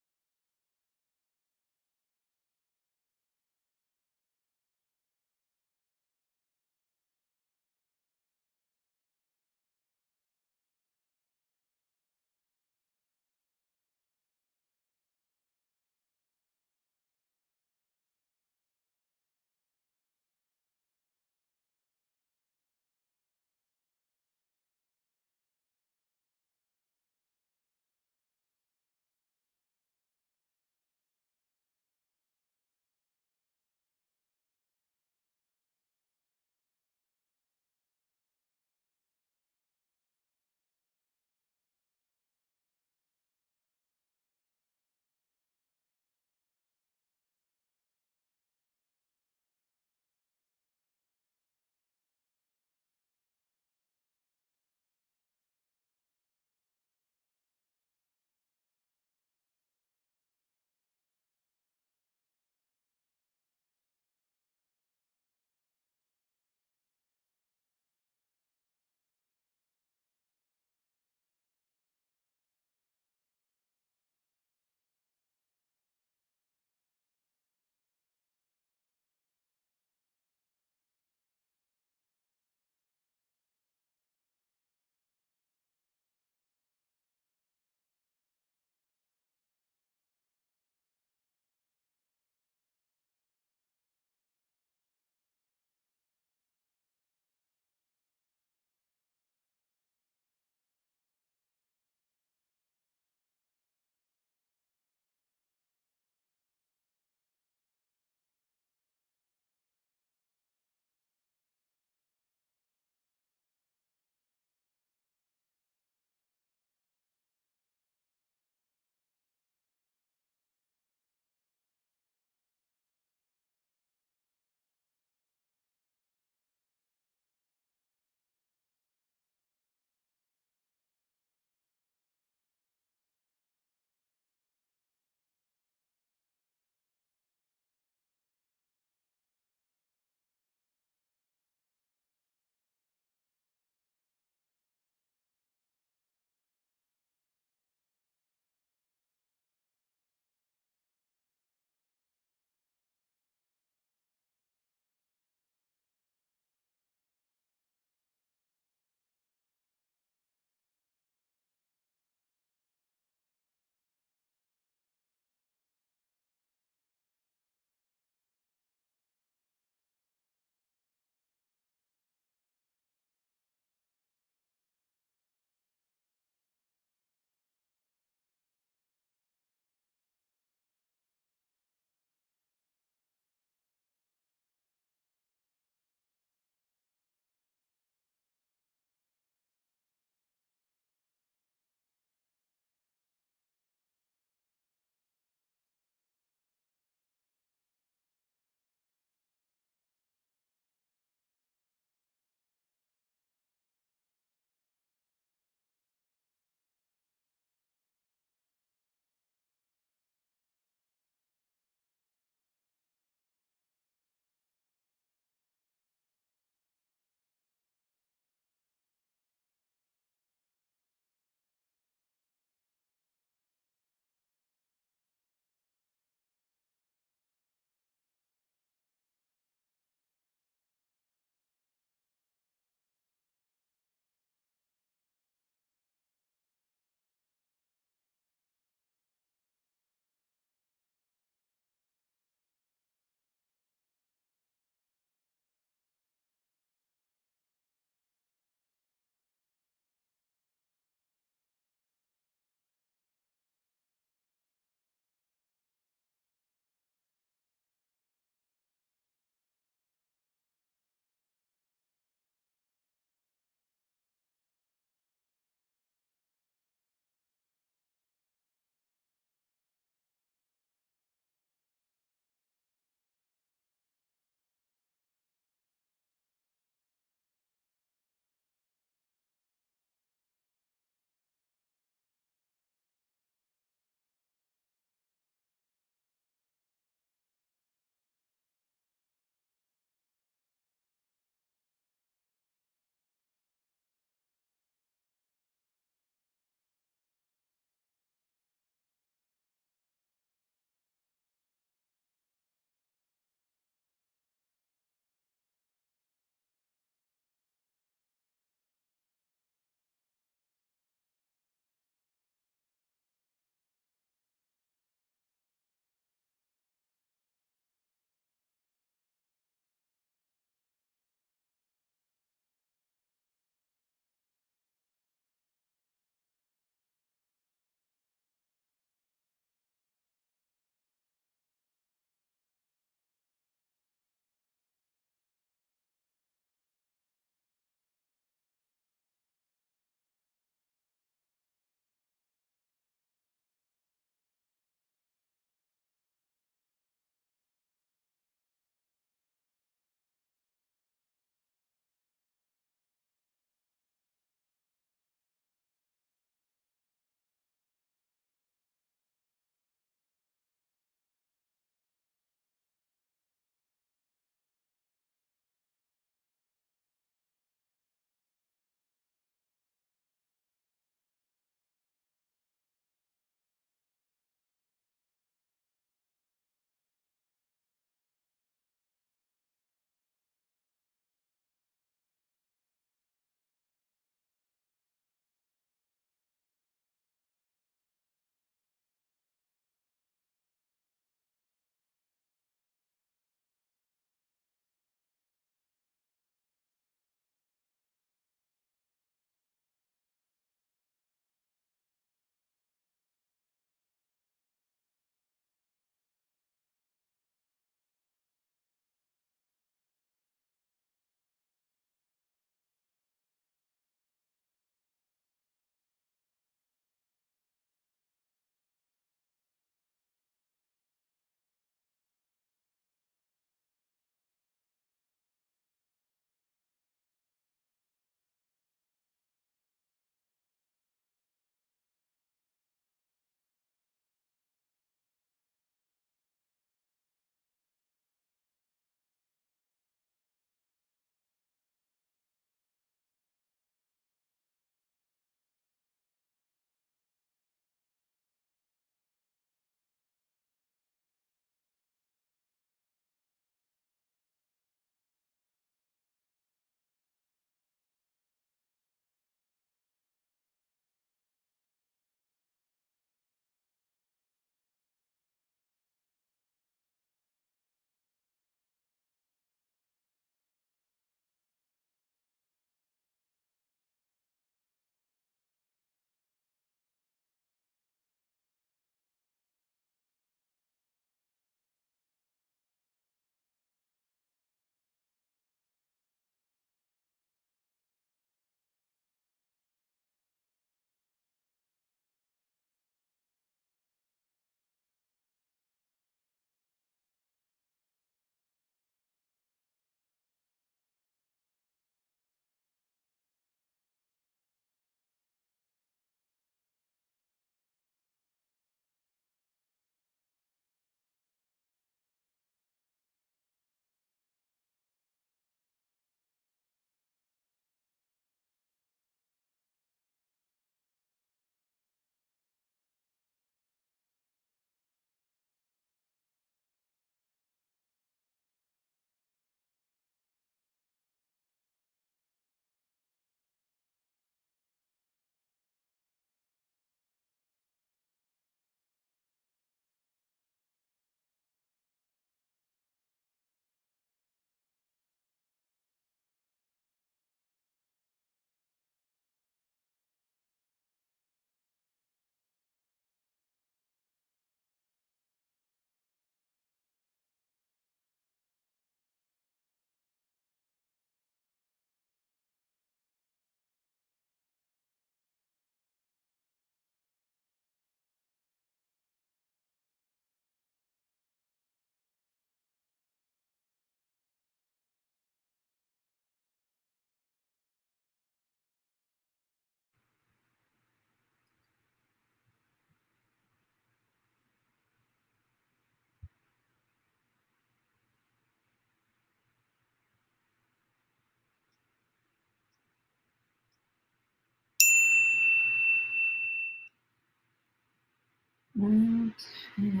Okay.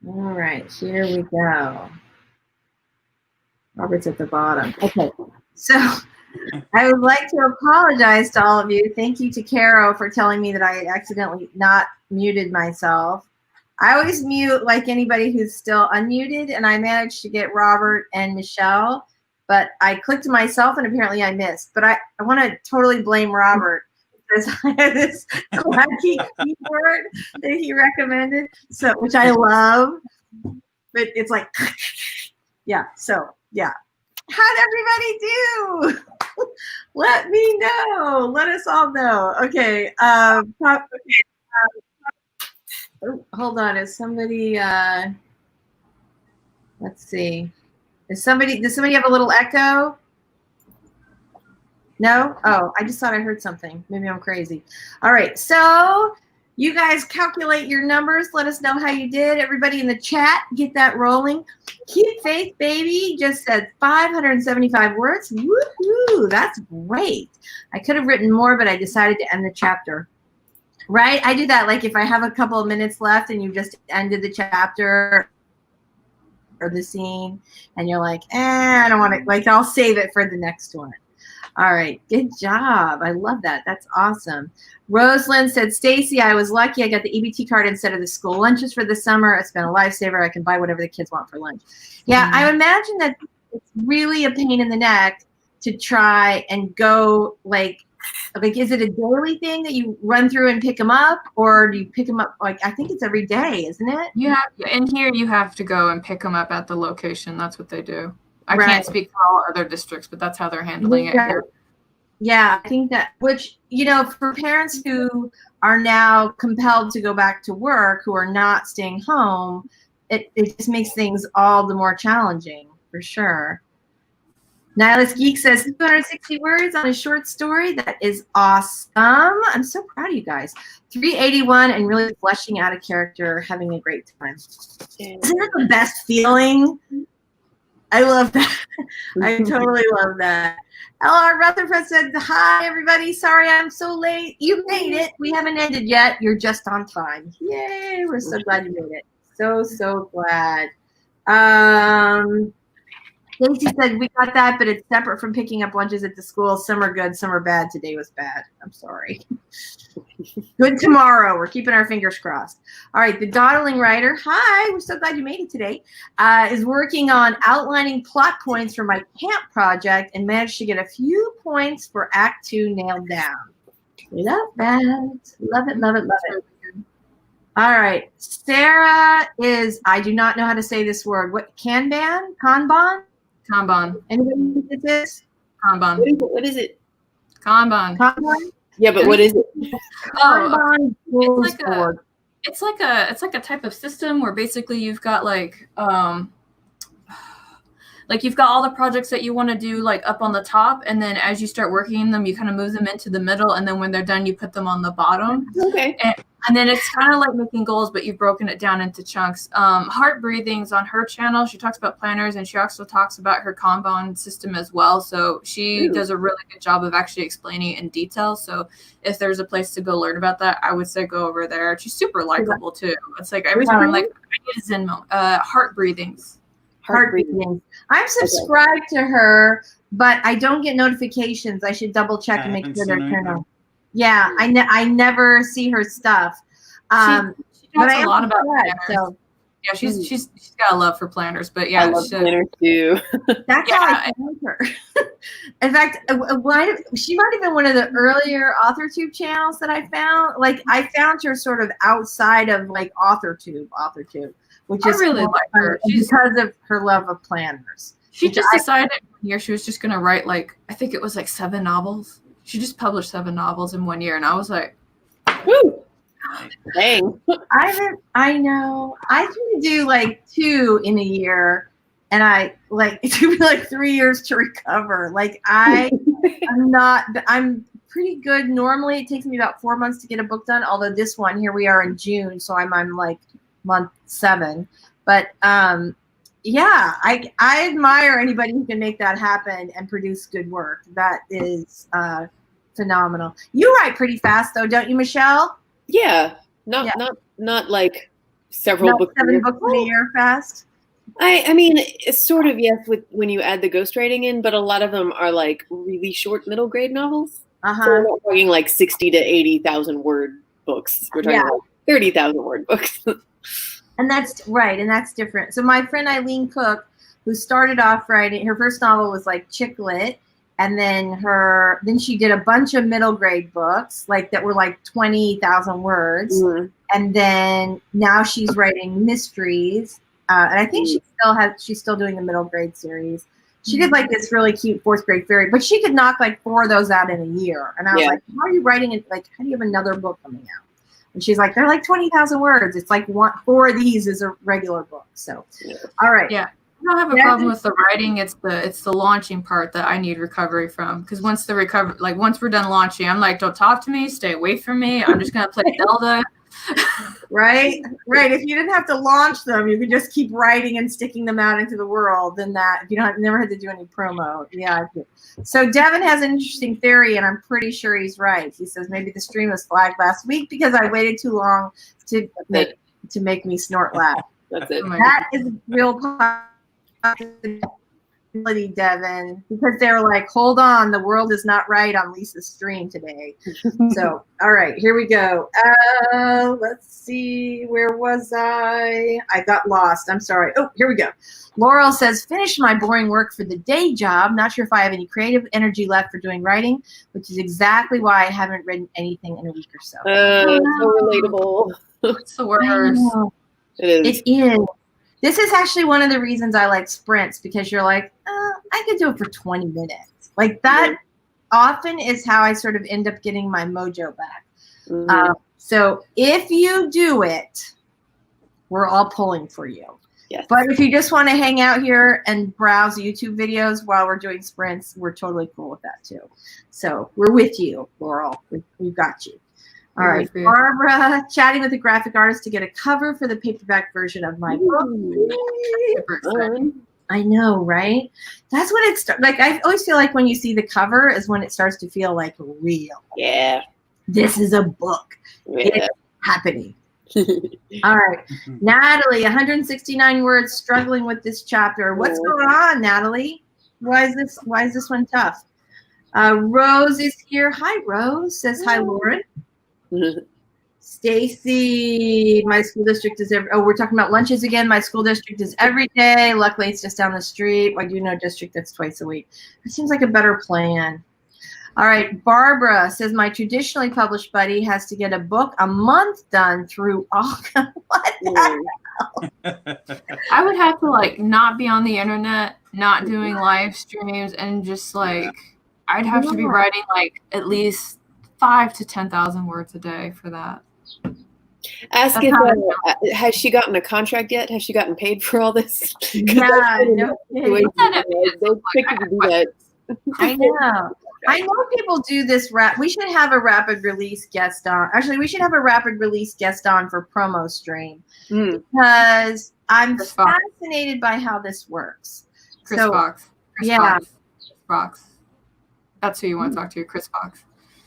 All right, here we go. Robert's at the bottom. Okay, so I would like to apologize to all of you. Thank you to Carrow for telling me that I accidentally not muted myself. I always mute like anybody who's still unmuted, and I managed to get Robert and Michelle, but I clicked myself and apparently I missed. But I want to totally blame Robert because I had this wacky keyword that he recommended, so which I love, but it's like, yeah, so yeah. How'd everybody do? Let me know. Let us all know. Okay. Hold on. Is somebody? Let's see. Does somebody have a little echo? No? Oh, I just thought I heard something. Maybe I'm crazy. All right. So you guys calculate your numbers. Let us know how you did. Everybody in the chat, get that rolling. Keep Faith Baby just said 575 words. Woohoo! That's great. I could have written more, but I decided to end the chapter. Right? I do that. Like if I have a couple of minutes left and you just ended the chapter or the scene, and you're like, I don't want to. Like I'll save it for the next one. All right, good job. I love that. That's awesome. Rosalind said, Stacy, I was lucky. I got the EBT card instead of the school lunches for the summer. It's been a lifesaver. I can buy whatever the kids want for lunch. Yeah, I imagine that it's really a pain in the neck to try and go like, is it a daily thing that you run through and pick them up, or do you pick them up? Like, I think it's every day, isn't it? Yeah, in here you have to go and pick them up at the location. That's what they do. I Right. can't speak for all other districts, but that's how they're handling it here. Yeah, I think that, which, you know, for parents who are now compelled to go back to work, who are not staying home, it just makes things all the more challenging, for sure. Nihilist Geek says 260 words on a short story. That is awesome. I'm so proud of you guys. 381 and really fleshing out a character, having a great time. Isn't that the best feeling? I love that. I totally love that. LR Rutherford said, hi, everybody. Sorry I'm so late. You made it. We haven't ended yet. You're just on time. Yay. We're so glad you made it. So glad. Lacey said, we got that, but it's separate from picking up lunches at the school. Some are good, some are bad. Today was bad. I'm sorry. Good tomorrow. We're keeping our fingers crossed. All right, the dawdling writer, hi, we're so glad you made it today, is working on outlining plot points for my camp project and managed to get a few points for Act 2 nailed down. Love that. Love it, love it, love it. All right, Sarah is, I do not know how to say this word. What, Kanban? Kanban? Kanban. Anybody know what this is? Kanban. What is it? Kanban. Kanban? Yeah, but what is it? Kanban it's rules board. It's like a type of system where basically you've got like you've got all the projects that you want to do like up on the top, and then as you start working them, you kind of move them into the middle, and then when they're done, you put them on the bottom. Okay. And then it's kind of like making goals, but you've broken it down into chunks. Heart Breathing's on her channel. She talks about planners, and she also talks about her Kanban system as well. So she does a really good job of actually explaining it in detail. So if there's a place to go learn about that, I would say go over there. She's super likable too. It's like every time I'm like, I need a Zen moment. Heart Breathing's. Heart Breathing. I'm subscribed to her, but I don't get notifications. I should double check and make sure they're turned on. Yeah, I never see her stuff. She talks a lot about planners. So. Yeah, she's got a love for planners, but yeah, I love planners too. That's how I found her. In fact, she might have been one of the earlier Authortube channels that I found. Like I found her sort of outside of like Authortube, which is really like her because of her love of planners. She just decided one year she was just gonna write like I think it was like 7 novels. She just published 7 novels in 1 year, and I was like, woo. Dang. I know. I try to do like 2 in a year, and it took me like 3 years to recover. Like I'm pretty good. Normally it takes me about 4 months to get a book done. Although this one, here we are in June, so I'm like month 7. But yeah, I admire anybody who can make that happen and produce good work. That is phenomenal. You write pretty fast though, don't you, Michelle? Yeah, not like several Not books. 7 books in a year fast. I mean, it's sort of, yes, with when you add the ghostwriting in, but a lot of them are like really short middle grade novels. So we're not talking like 60 to 80,000 word books. We're talking like 30,000 word books. And that's right, and that's different. So my friend Eileen Cook, who started off writing, her first novel was like chick lit, and then she did a bunch of middle grade books like that were like 20,000 words, and then now she's writing mysteries, and I think she's still doing the middle grade series. She did like this really cute 4th grade fairy, but she could knock like 4 of those out in a year. And I was like, how are you writing it? Like, how do you have another book coming out? And she's like, they're like 20,000 words. It's like 4 of these is a regular book. So, all right. Yeah. I don't have a problem with the writing. It's the launching part that I need recovery from. Because once we're done launching, I'm like, don't talk to me, stay away from me. I'm just gonna play Zelda. Right. If you didn't have to launch them, you could just keep writing and sticking them out into the world. Then that you never had to do any promo. Yeah. So Devin has an interesting theory, and I'm pretty sure he's right. He says maybe the stream was flagged last week because I waited too long to make me snort laugh. That's it. That is real possibility, Devin, because they're like, hold on, the world is not right on Lisa's stream today. So, all right, here we go. Let's see, where was I? I got lost. I'm sorry. Oh, here we go. Laurel says, finish my boring work for the day job. Not sure if I have any creative energy left for doing writing, which is exactly why I haven't written anything in a week or so. So relatable. It's the worst. It is. It is. This is actually one of the reasons I like sprints, because you're like, I could do it for 20 minutes. Like that often is how I sort of end up getting my mojo back. So if you do it, we're all pulling for you. Yes. But if you just want to hang out here and browse YouTube videos while we're doing sprints, we're totally cool with that too. So we're with you, Laurel. We've got you. All right, Barbara, chatting with a graphic artist to get a cover for the paperback version of my book. I know, right? That's what it's like. I always feel like when you see the cover is when it starts to feel like real. Yeah. This is a book. Yeah. It's happening. All right. Natalie, 169 words, struggling with this chapter. What's going on, Natalie? Why is this one tough? Rose is here. Hi, Rose. Says hi, Lauren. Stacy, my school district is we're talking about lunches again. My school district is every day. Luckily, it's just down the street. I do know district that's twice a week. It seems like a better plan. All right, Barbara says my traditionally published buddy has to get a book a month done through August. What the hell? I would have to like not be on the internet, not doing live streams, and just like I'd have to be writing like at least 5,000 to 10,000 words a day for that. Ask if has she gotten a contract yet? Has she gotten paid for all this? Yeah, no kidding. I know. I know people do this. We should have a rapid release guest on. Actually, we should have a rapid release guest on for promo stream because I'm fascinated by how this works. Chris Fox. Chris Fox. That's who you want to talk to, Chris Fox.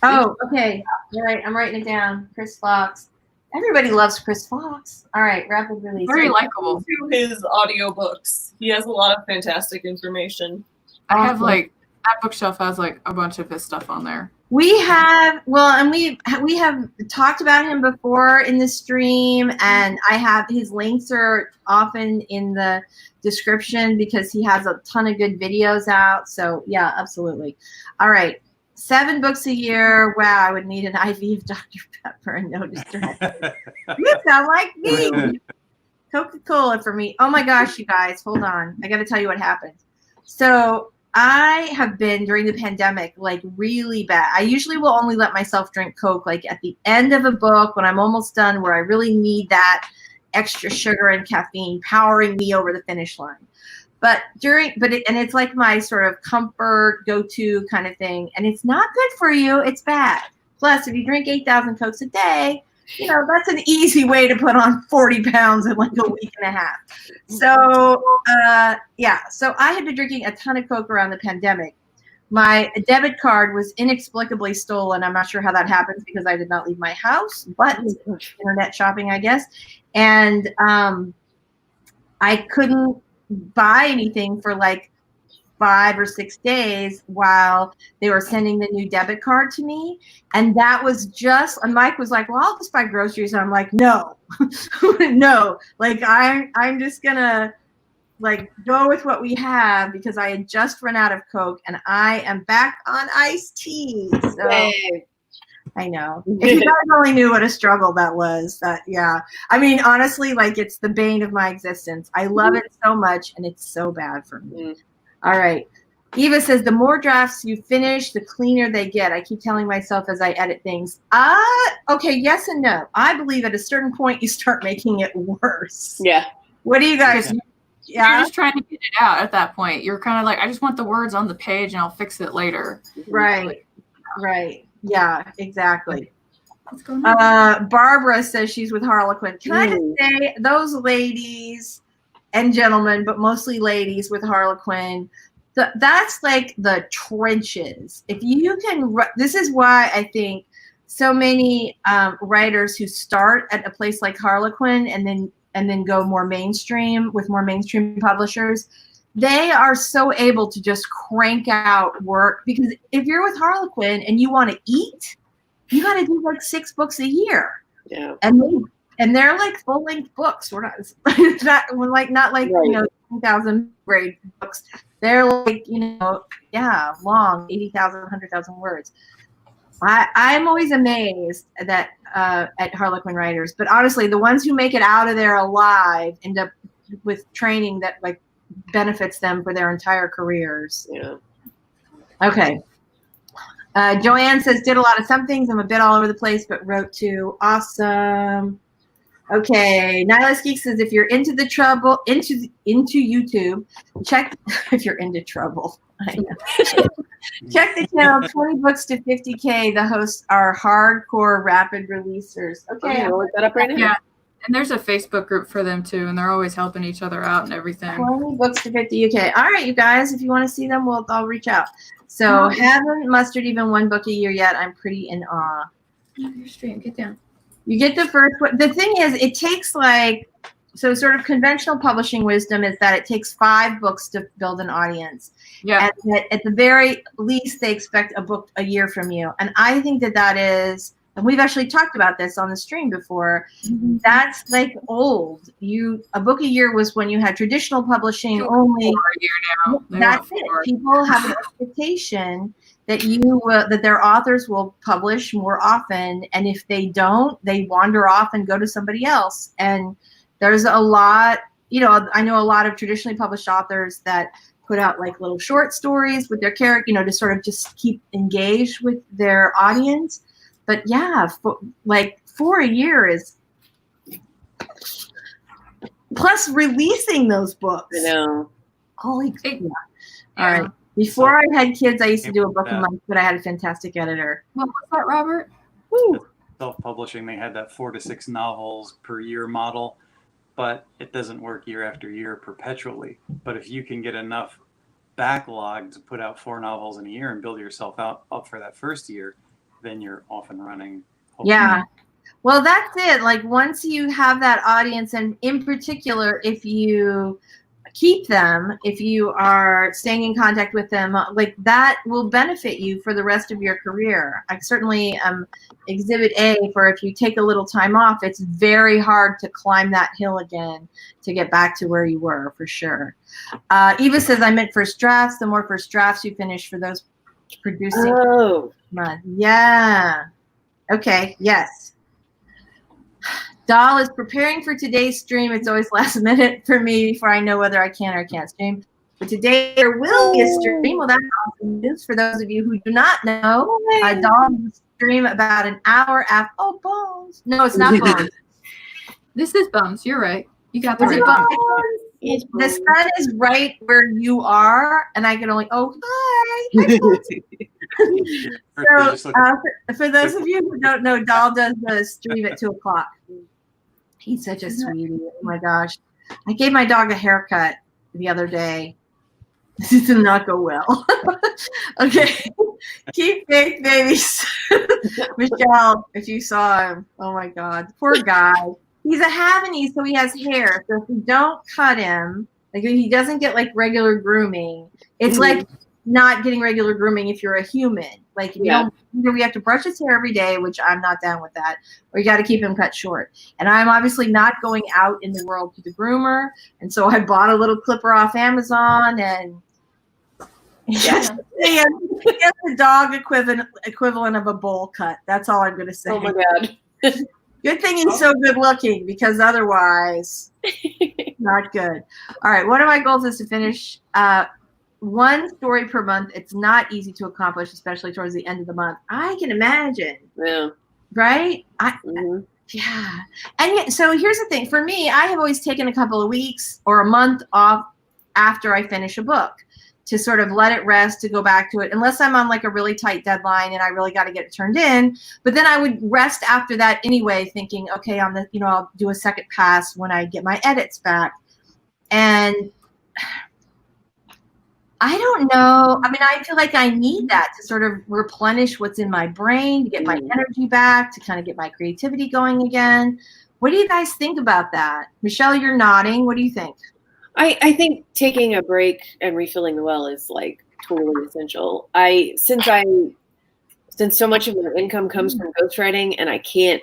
Oh, okay. All right, I'm writing it down. Chris Fox. Everybody loves Chris Fox. All right, rapid release. Very likable. To his audiobooks. He has a lot of fantastic information. I have like that bookshelf has like a bunch of his stuff on there. We have we have talked about him before in the stream, and I have his links are often in the description because he has a ton of good videos out. So yeah, absolutely. All right. 7 books a year. Wow, I would need an IV of Dr. Pepper and no distraction. You sound like me. Coca-Cola for me. Oh my gosh, you guys, hold on. I got to tell you what happened. So I have been during the pandemic like really bad. I usually will only let myself drink Coke like at the end of a book when I'm almost done, where I really need that extra sugar and caffeine powering me over the finish line. But it's like my sort of comfort go-to kind of thing, and it's not good for you. It's bad. Plus, if you drink 8,000 Cokes a day, you know that's an easy way to put on 40 pounds in like a week and a half. So so I had been drinking a ton of Coke around the pandemic. my debit card was inexplicably stolen. I'm not sure how that happens because I did not leave my house, but internet shopping, I guess. And I couldn't buy anything for like 5 or 6 days while they were sending the new debit card to me. And that was just, and Mike was like, well, I'll just buy groceries. And I'm like, no, no, like I'm just gonna like go with what we have because I had just run out of Coke and I am back on iced tea. So Hey. I know. If you guys only knew what a struggle that was, yeah. I mean, honestly, like it's the bane of my existence. I love it so much and it's so bad for me. All right. Eva says, the more drafts you finish, the cleaner they get. I keep telling myself as I edit things. Okay, yes and no. I believe at a certain point you start making it worse. Yeah. What do you guys? You're just trying to get it out at that point. You're kind of like, I just want the words on the page and I'll fix it later. Right. Right. Yeah, exactly. What's going on? Barbara says she's with Harlequin. Can I just say, those ladies and gentlemen, but mostly ladies with Harlequin, that's like the trenches. If you can, this is why I think so many writers who start at a place like Harlequin and then go more mainstream with more mainstream publishers, they are so able to just crank out work, because if you're with Harlequin and you want to eat, you got to do like 6 books a year. Yeah. And they're like full-length books. We're not not like right. You know, 2,000 grade books. They're like, you know, yeah, long, 80,000, 100,000 words. I'm always amazed that at Harlequin writers, but honestly, the ones who make it out of there alive end up with training that like benefits them for their entire careers. Yeah. Okay. Joanne says, did a lot of some things. I'm a bit all over the place, but wrote too. Awesome. Okay. Nihilist Geek says, if you're into the trouble, into YouTube, check if you're into trouble. I know. Check the channel, 20 books to 50K. The hosts are hardcore rapid releasers. Okay. I'll look that up right now. Yeah. And there's a Facebook group for them too, and they're always helping each other out and everything. 20 books to 50 UK. All right, you guys, if you want to see them, I'll reach out. So haven't mustered even 1 book a year yet. I'm pretty in awe. Your stream, get down. You get the first one. The thing is, it takes like, so sort of conventional publishing wisdom is that it takes 5 books to build an audience. Yeah. And at the very least, they expect a book a year from you. And I think that is, and we've actually talked about this on the stream before, that's like old. A book a year was when you had traditional publishing only. A year now. That's it. People have an expectation that that their authors will publish more often, and if they don't, they wander off and go to somebody else. And there's a lot, you know, I know a lot of traditionally published authors that put out like little short stories with their character, you know, to sort of just keep engaged with their audience. But yeah, like 4 a year is, plus releasing those books. I know. Holy, yeah. All right. Before I had kids, I used to do a book a month, but I had a fantastic editor. What was that, Robert? Woo. Self-publishing, they had that 4 to 6 novels per year model, but it doesn't work year after year perpetually. But if you can get enough backlog to put out 4 novels in a year and build yourself up for that first year, then you're off and running. Hopefully. Yeah. Well, that's it. Like once you have that audience, and in particular, if you keep them, if you are staying in contact with them, like that will benefit you for the rest of your career. I certainly exhibit A for if you take a little time off, it's very hard to climb that hill again to get back to where you were, for sure. Eva says, I meant first drafts. The more first drafts you finish for those producing. Oh. Yeah. Okay. Yes. Dahl is preparing for today's stream. It's always last minute for me before I know whether I can or can't stream. But today there will be a stream. Well, that's awesome news for those of you who do not know. Dahl will stream about an hour after. Oh, Bones. No, it's not Bones. This is Bones. You're right. You got the Is it right Bones? The sun is right where you are, and I can only, oh, hi. So for those of you who don't know, Dahl does the stream at 2 o'clock. He's such a sweetie. Oh my gosh. I gave my dog a haircut the other day. This did not go well. Okay. Keep faith, babies. Michelle, if you saw him, oh my God, poor guy. He's a Havanese, so he has hair. So if you don't cut him, like if he doesn't get like regular grooming, it's like not getting regular grooming if you're a human. Like if you don't, either we have to brush his hair every day, which I'm not down with that, or you got to keep him cut short. And I'm obviously not going out in the world to the groomer, and so I bought a little clipper off Amazon, and he has the dog equivalent of a bowl cut. That's all I'm going to say. Oh my God. Good thing he's so good looking, because otherwise, not good. All right, one of my goals is to finish one story per month. It's not easy to accomplish, especially towards the end of the month. I can imagine. Yeah. Right? Yeah. And yet, so here's the thing. For me, I have always taken a couple of weeks or a month off after I finish a book to sort of let it rest, to go back to it, unless I'm on like a really tight deadline and I really got to get it turned in. But then I would rest after that anyway, thinking, okay, on the, I'll do a second pass when I get my edits back. And I don't know. I mean, I feel like I need that to sort of replenish what's in my brain, to get my energy back, to kind of get my creativity going again. What do you guys think about that? Michelle, you're nodding. What do you think? I think taking a break and refilling the well is like totally essential. Since so much of my income comes from ghostwriting, and I can't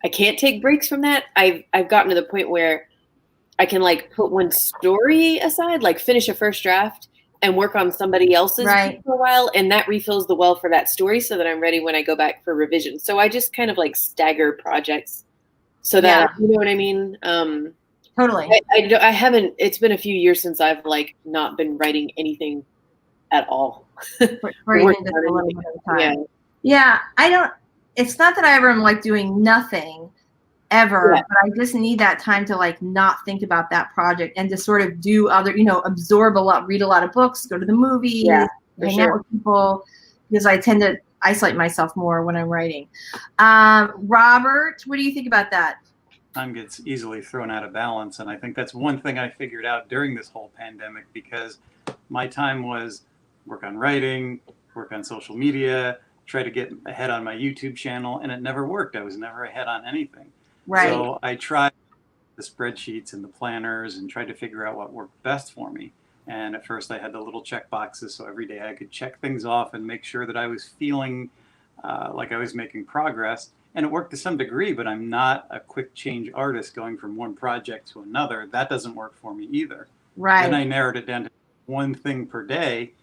take breaks from that. I've gotten to the point where I can like put one story aside, like finish a first draft and work on somebody else's for a while, and that refills the well for that story, so that I'm ready when I go back for revision. So I just kind of like stagger projects, so that you know what I mean. Totally. I haven't. It's been a few years since I've like not been writing anything at all. Or even just a little bit of time. Yeah. I don't. It's not that I ever am like doing nothing ever, but I just need that time to like not think about that project and to sort of do other, absorb a lot, read a lot of books, go to the movies, hang out with people, because I tend to isolate myself more when I'm writing. Robert, what do you think about that? Time gets easily thrown out of balance, and I think that's one thing I figured out during this whole pandemic, because my time was work on writing, work on social media, try to get ahead on my YouTube channel, and it never worked. I was never ahead on anything. Right. So I tried the spreadsheets and the planners and tried to figure out what worked best for me. And at first I had the little check boxes, so every day I could check things off and make sure that I was feeling like I was making progress. And it worked to some degree, but I'm not a quick change artist going from one project to another. That doesn't work for me either. Right. Then I narrowed it down to one thing per day,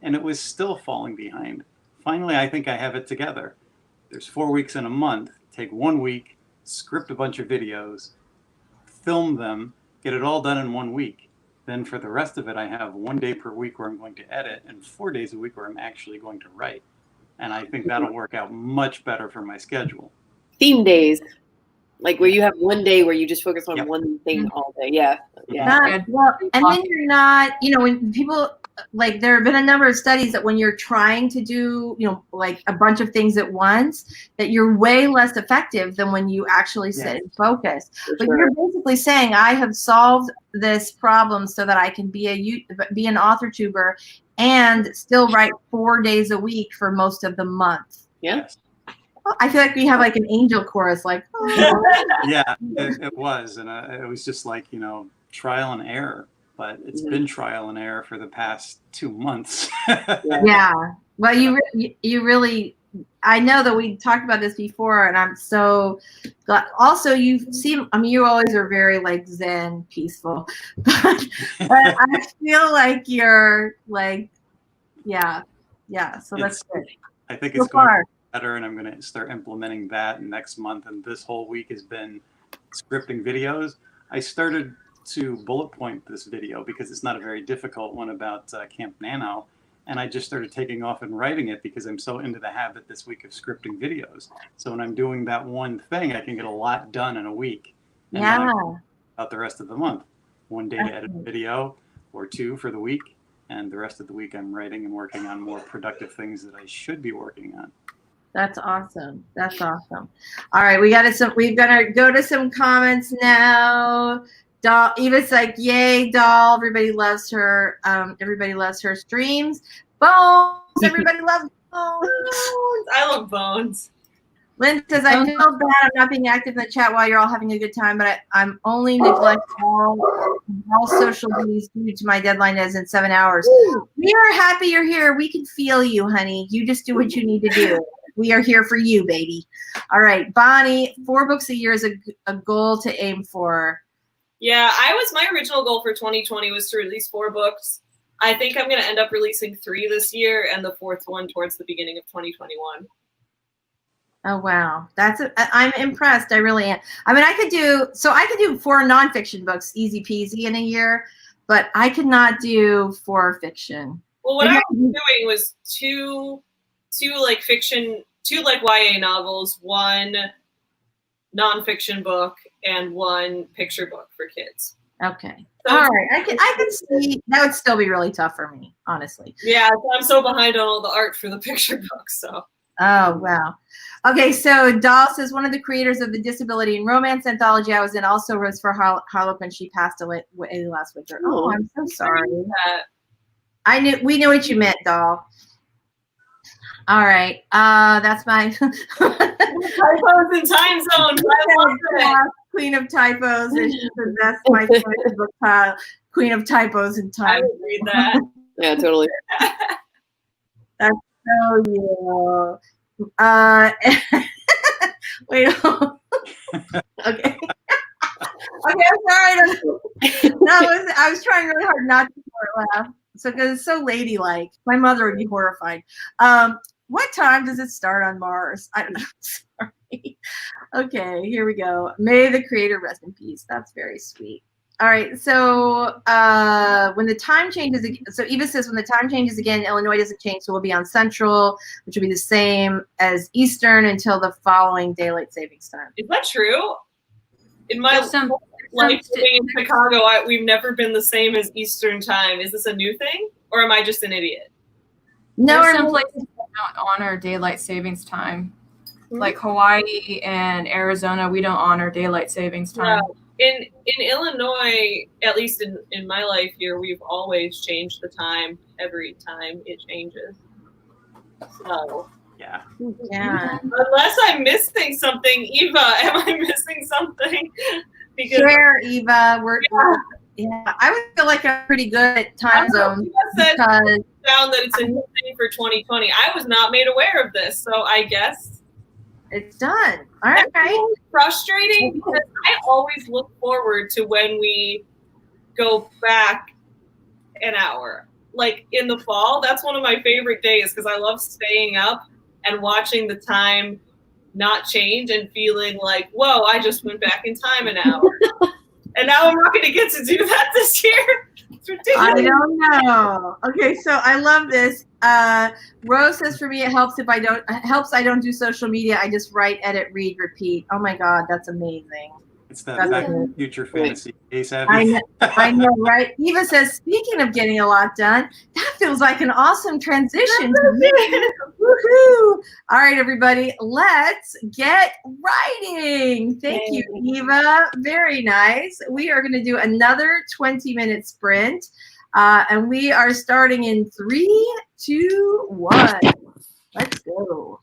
and it was still falling behind. Finally, I think I have it together. There's 4 weeks in a month. Take 1 week, script a bunch of videos, film them, get it all done in 1 week. Then for the rest of it, I have 1 day per week where I'm going to edit and 4 days a week where I'm actually going to write. And I think that'll work out much better for my schedule. Theme days, like where you have 1 day where you just focus on one thing all day. Yeah. Well, and then you're not, when people, like, there have been a number of studies that when you're trying to do, like a bunch of things at once, that you're way less effective than when you actually sit and focus. But you're basically saying, I have solved this problem so that I can be an Authortuber and still write 4 days a week for most of the month. Yes. I feel like we have like an angel chorus, like. Yeah, it was, and it was just like trial and error. But it's been trial and error for the past 2 months. Yeah. Well, you really. I know that we talked about this before, and I'm so glad. Also, you always are very like Zen, peaceful, but I feel like you're like, yeah. So that's good. I think it's going better, and I'm going to start implementing that next month. And this whole week has been scripting videos. I started to bullet point this video because it's not a very difficult one about Camp Nano. And I just started taking off and writing it because I'm so into the habit this week of scripting videos. So when I'm doing that one thing, I can get a lot done in a week. And out the rest of the month. 1 day to edit a video or 2 for the week. And the rest of the week I'm writing and working on more productive things that I should be working on. That's awesome. All right, we're gonna go to some comments now. Doll, Eva's like, yay, Doll. Everybody loves her. Everybody loves her streams. Bones. Everybody loves Bones. I love Bones. Lynn says, I feel bad I'm not being active in the chat while you're all having a good time, but I'm only neglecting all social media due to my deadline is in 7 hours. We are happy you're here. We can feel you, honey. You just do what you need to do. We are here for you, baby. All right, Bonnie, 4 books a year is a goal to aim for. Yeah, my original goal for 2020 was to release 4 books. I think I'm going to end up releasing 3 this year and the 4th one towards the beginning of 2021. Oh, wow. I'm impressed. I really am. I mean, I could do 4 nonfiction books, easy peasy in a year, but I could not do 4 fiction. Well, what I was doing was two like fiction, 2 like YA novels, 1 nonfiction book, and 1 picture book for kids. Okay. So, all right. I can see that would still be really tough for me, honestly. Yeah, I'm so behind on all the art for the picture book, so. Oh, wow. Okay, so Doll says one of the creators of the Disability and Romance anthology I was in also was for Harlequin. She passed away last winter. Oh, I'm so sorry. We knew what you meant, Doll. All right. That's my typos in time zones. I love it. Queen of typos. And she says that's my book, Queen of typos in time. I would read that. Yeah, totally. That's so you. Wait. Okay. Okay, I'm sorry. I was trying really hard not to laugh. So because it's so ladylike. My mother would be horrified. What time does it start on Mars? I don't know. Sorry. Okay, here we go. May the creator rest in peace. That's very sweet. All right, so when the time changes, so Eva says when the time changes again, Illinois doesn't change, so we'll be on Central, which will be the same as Eastern until the following daylight savings time. Is that true? In my life living in Chicago, we've never been the same as Eastern time. Is this a new thing, or am I just an idiot? No, there's some places that don't honor daylight savings time, like Hawaii and Arizona. We don't honor daylight savings time. No. In Illinois, at least in my life here, we've always changed the time every time it changes. So yeah. Unless I'm missing something, Eva, am I missing something? Because Eva, I would feel like I'm pretty good at time zones. Found that it's a new thing for 2020. I was not made aware of this, so I guess it's done. All right. It's frustrating because I always look forward to when we go back an hour. Like in the fall, that's one of my favorite days because I love staying up and watching the time not change and feeling like, whoa, I just went back in time an hour. And now I'm not going to get to do that this year. It's ridiculous. I don't know. Okay, so I love this. Rose says for me it helps I don't do social media. I just write, edit, read, repeat. Oh my God, that's amazing. It's that future fantasy. Hey, Savvy. I know, right? Eva says, speaking of getting a lot done, that feels like an awesome transition. Woohoo! All right, everybody, let's get writing. Thank you, Eva. Very nice. We are going to do another 20-minute sprint, and we are starting in 3, 2, 1. Let's go.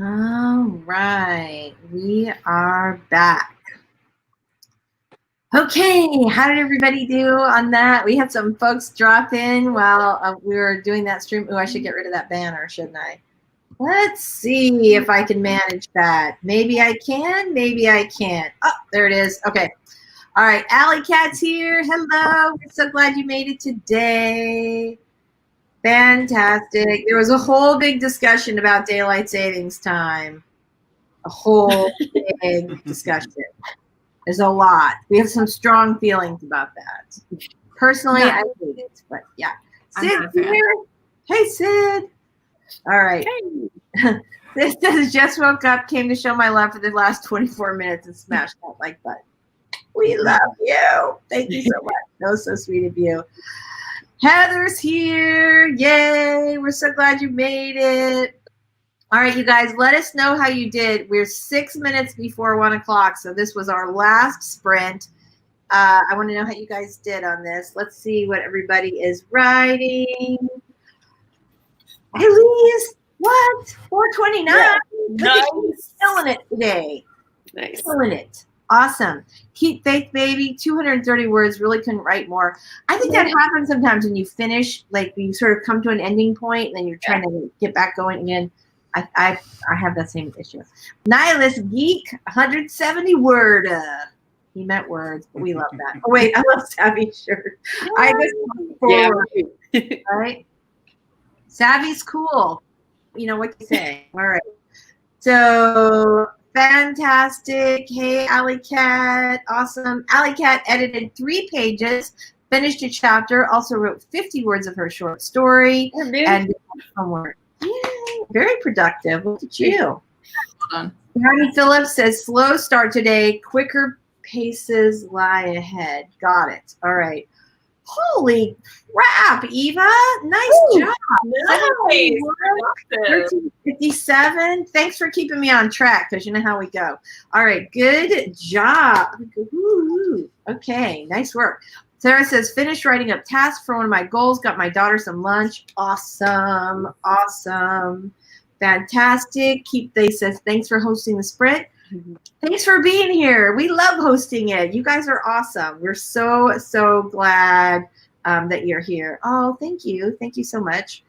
All right, we are back. Okay, how did everybody do on that? We had some folks drop in while we were doing that stream. Oh, I should get rid of that banner, shouldn't I? Let's see if I can manage that. Maybe I can, maybe I can't. Oh, there it is. Okay. All right, Alley Cat's here. Hello. We're so glad you made it today. Fantastic. There was a whole big discussion about daylight savings time. A whole big discussion. There's a lot. We have some strong feelings about that. Personally, I hate it, but yeah. Sid here. Hey, Sid. All right. Hey. This says, just woke up, came to show my love for the last 24 minutes and smashed that like button. We love you. Thank you so much. That was so sweet of you. Heather's here. Yay. We're so glad you made it. All right, you guys, let us know how you did. We're 6 minutes before 1 o'clock, so this was our last sprint. I want to know how you guys did on this. Let's see what everybody is writing. Hey, Louise, what? 429. Yeah. Nice. Killing it today. Nice. Killing it. Awesome. Keep faith, baby. 230 words. Really couldn't write more. I think that happens sometimes when you finish, like you sort of come to an ending point, and then you're trying to get back going again. I have that same issue. Nihilist Geek, 170 word. He meant words, but we love that. Oh, wait, I love Savvy shirt. I just forward. Yeah. Right? Savvy's cool. You know what to say. All right. So, fantastic. Hey, Alley Cat. Awesome. Alley Cat edited 3 pages, finished a chapter, also wrote 50 words of her short story, and did homework. Very productive. Look at you. Well done. Harry Phillips says, slow start today. Quicker paces lie ahead. Got it. All right. Holy crap, Eva. Nice job. Nice. 1357. Thanks for keeping me on track because you know how we go. All right. Good job. Ooh, okay. Nice work. Sarah says, finished writing up tasks for one of my goals. Got my daughter some lunch. Awesome. Awesome. Fantastic. They says, thanks for hosting the sprint. Thanks for being here. We love hosting it. You guys are awesome. We're so, so glad that you're here. Oh, thank you. Thank you so much.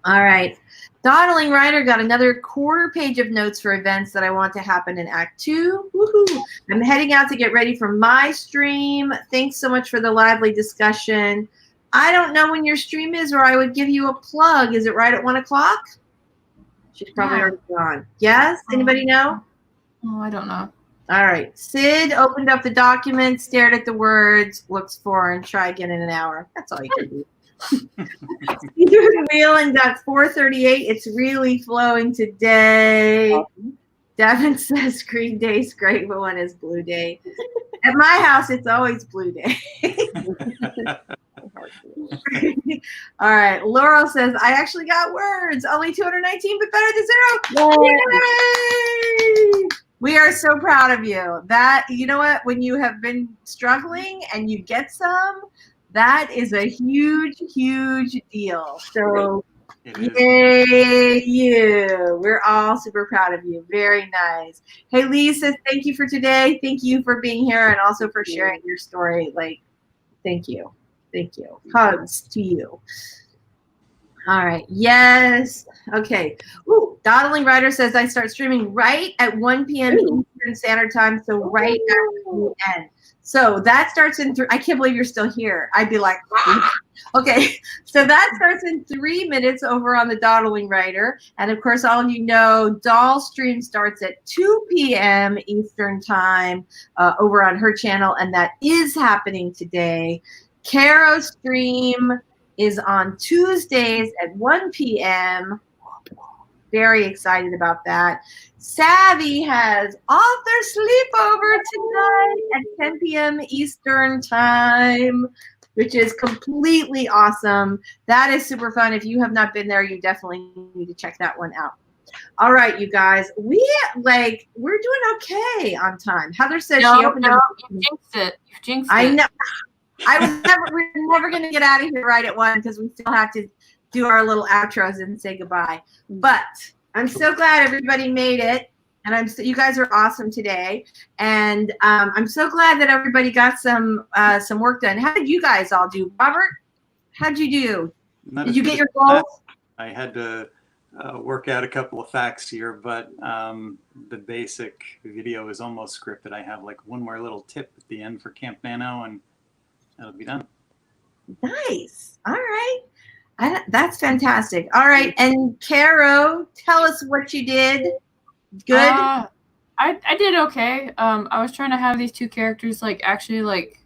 All right. Dawdling Writer got another quarter page of notes for events that I want to happen in Act 2. Woohoo. I'm heading out to get ready for my stream. Thanks so much for the lively discussion. I don't know when your stream is, or I would give you a plug. Is it right at 1 o'clock? She's probably already gone. Yes? Anybody know? Oh, I don't know. All right. Sid opened up the document, stared at the words, looks for, and try again in an hour. That's all you can do. Stephen Whelan got 438. It's really flowing today. Devin says Green Day's great, but when is Blue Day? At my house, it's always Blue Day. All right. Laurel says, I actually got words. Only 219, but better than 0. Yay! We are so proud of you. That, you know what? When you have been struggling and you get some, that is a huge, huge deal. So, yay, you. We're all super proud of you. Very nice. Hey, Lee says, thank you for today. Thank you for being here and also for sharing your story. Like, thank you. Thank you. Hugs to you. All right. Yes. Okay. Ooh, Dawdling Writer says, I start streaming right at 1 p.m. Eastern Standard Time, so right after the end. So that starts in I can't believe you're still here. I'd be like, ah! Okay. So that starts in 3 minutes over on the Dawdling Writer. And of course, all of you know, Doll stream starts at 2 p.m. Eastern Time over on her channel. And that is happening today. Carrow stream is on Tuesdays at 1 p.m. Very excited about that. Savvy has author sleepover tonight at 10 p.m. Eastern Time, which is completely awesome. That is super fun. If you have not been there, you definitely need to check that one out. All right, you guys, we're doing okay on time. Heather says she opened up. You jinxed it. You jinxed I it. know. We're never going to get out of here right at 1 because we still have to do our little outros and say goodbye. But I'm so glad everybody made it. And you guys are awesome today. And I'm so glad that everybody got some work done. How did you guys all do? Robert, how'd you do? Did you get your goals? I had to work out a couple of facts here, but the basic video is almost scripted. I have like one more little tip at the end for Camp Nano, and that'll be done. Nice. All right. That's fantastic. All right. And Carrow, tell us what you did. Good. I did okay. I was trying to have these two characters like actually like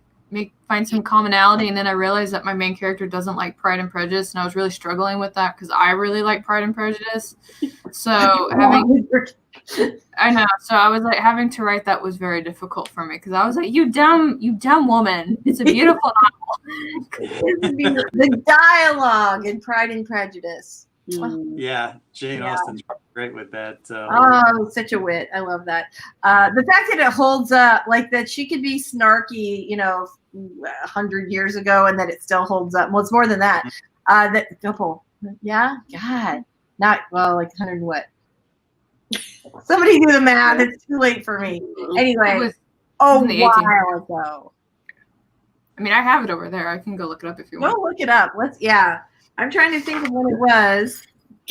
find some commonality, and then I realized that my main character doesn't like Pride and Prejudice, and I was really struggling with that because I really like Pride and Prejudice. So I know. So I was like having to write that was very difficult for me because I was like, you dumb woman. It's a beautiful novel. The dialogue in Pride and Prejudice. Yeah, Jane Austen's great with that. Oh, such a wit. I love that. The fact that it holds up, like that she could be snarky, 100 years ago, and that it still holds up. Well, it's more than that. Yeah, God. Not, well, like 100 what? Somebody do the math. It's too late for me. Anyway, a while ago. I mean, I have it over there. I can go look it up if you want. Go look it up. I'm trying to think of when it was.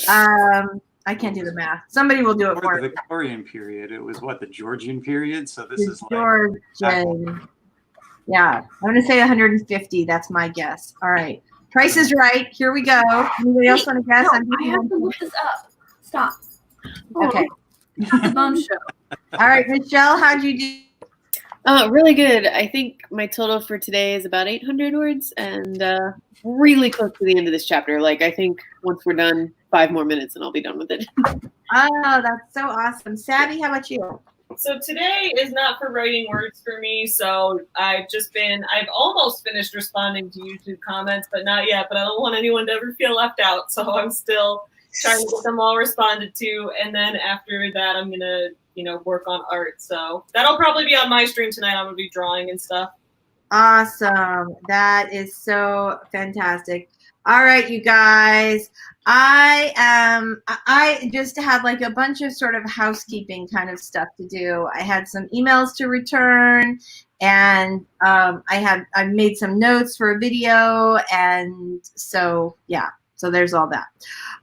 I can't do the math. Somebody will do it for the Victorian period. It was what, the Georgian period? So this is Georgian. Yeah, I'm going to say 150. That's my guess. All right. Price is right. Here we go. Anybody else want to guess? No, I have to look this up. Stop. Okay. The bone show. All right, Michelle, how'd you do? Really good. I think my total for today is about 800 words, and really close to the end of this chapter. Like, I think once we're done, 5 more minutes and I'll be done with it. Oh, that's so awesome. Savvy, how about you? So today is not for writing words for me. So I've almost finished responding to YouTube comments, but not yet. But I don't want anyone to ever feel left out. So I'm still trying to get them all responded to. And then after that, I'm going to, work on art. So that'll probably be on my stream tonight. I'm going to be drawing and stuff. Awesome. That is so fantastic. All right, you guys. I just had like a bunch of sort of housekeeping kind of stuff to do. I had some emails to return, and I made some notes for a video, and so yeah. So there's all that.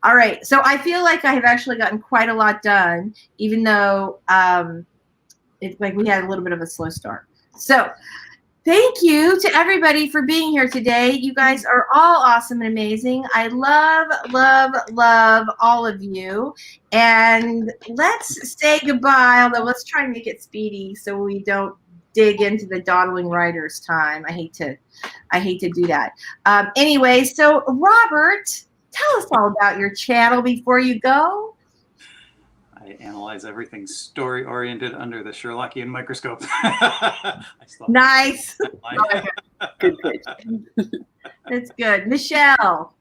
All right. So I feel like I have actually gotten quite a lot done, even though it's like we had a little bit of a slow start. So thank you to everybody for being here today. You guys are all awesome and amazing. I love, love, love all of you. And let's say goodbye, although let's try and make it speedy so we don't dig into the dawdling writer's time. I hate to do that. Anyway, so Robert, tell us all about your channel before you go. I analyze everything story-oriented under the Sherlockian microscope. Nice. Good. That's good. Michelle.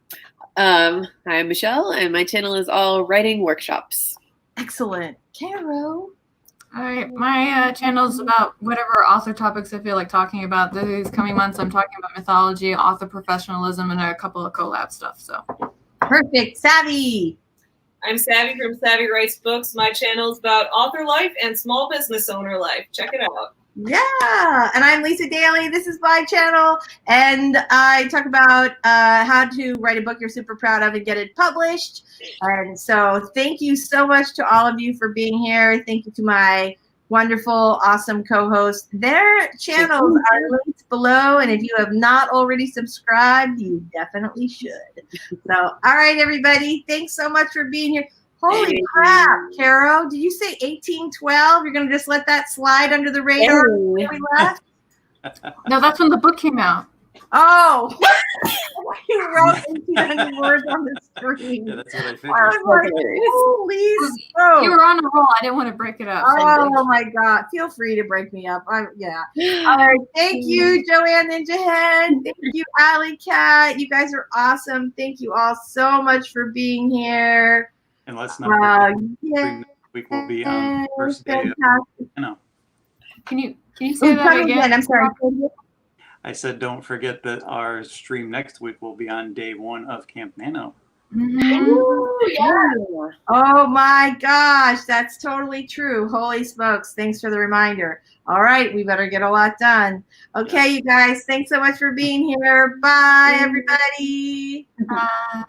Hi, I'm Michelle, and my channel is all writing workshops. Excellent. Carrow. All right, my channel is about whatever author topics I feel like talking about. These coming months, I'm talking about mythology, author professionalism, and a couple of collab stuff. So perfect. Savvy. I'm Savvy from SAVY Writes Books. My channel is about author life and small business owner life. Check it out. Yeah, and I'm Lisa Daly. This is my channel, and I talk about how to write a book you're super proud of and get it published. And so thank you so much to all of you for being here. Thank you to my wonderful, awesome co-hosts. Their channels are linked below, and if you have not already subscribed, you definitely should. So, all right, everybody, thanks so much for being here. Holy crap, Carrow, did you say 1812? You're going to just let that slide under the radar when we left? No, that's when the book came out. Oh, you wrote 1,800 words on the screen. Yeah, that's what I figured. I was like, holy smoke. You were on a roll. I didn't want to break it up. Oh, my God. Feel free to break me up. Yeah. All right. Thank you, Joanne Ninja Head. Thank you, Alley Cat. You guys are awesome. Thank you all so much for being here. And let's not forget, next week will be on the first day of, Can you say that again? I'm sorry. I said, don't forget that our stream next week will be on day 1 of Camp Nano. Mhm. Ooh, yeah. Oh my gosh, that's totally true. Holy smokes. Thanks for the reminder. All right, we better get a lot done. Okay, you guys, thanks so much for being here. Bye, everybody. Uh,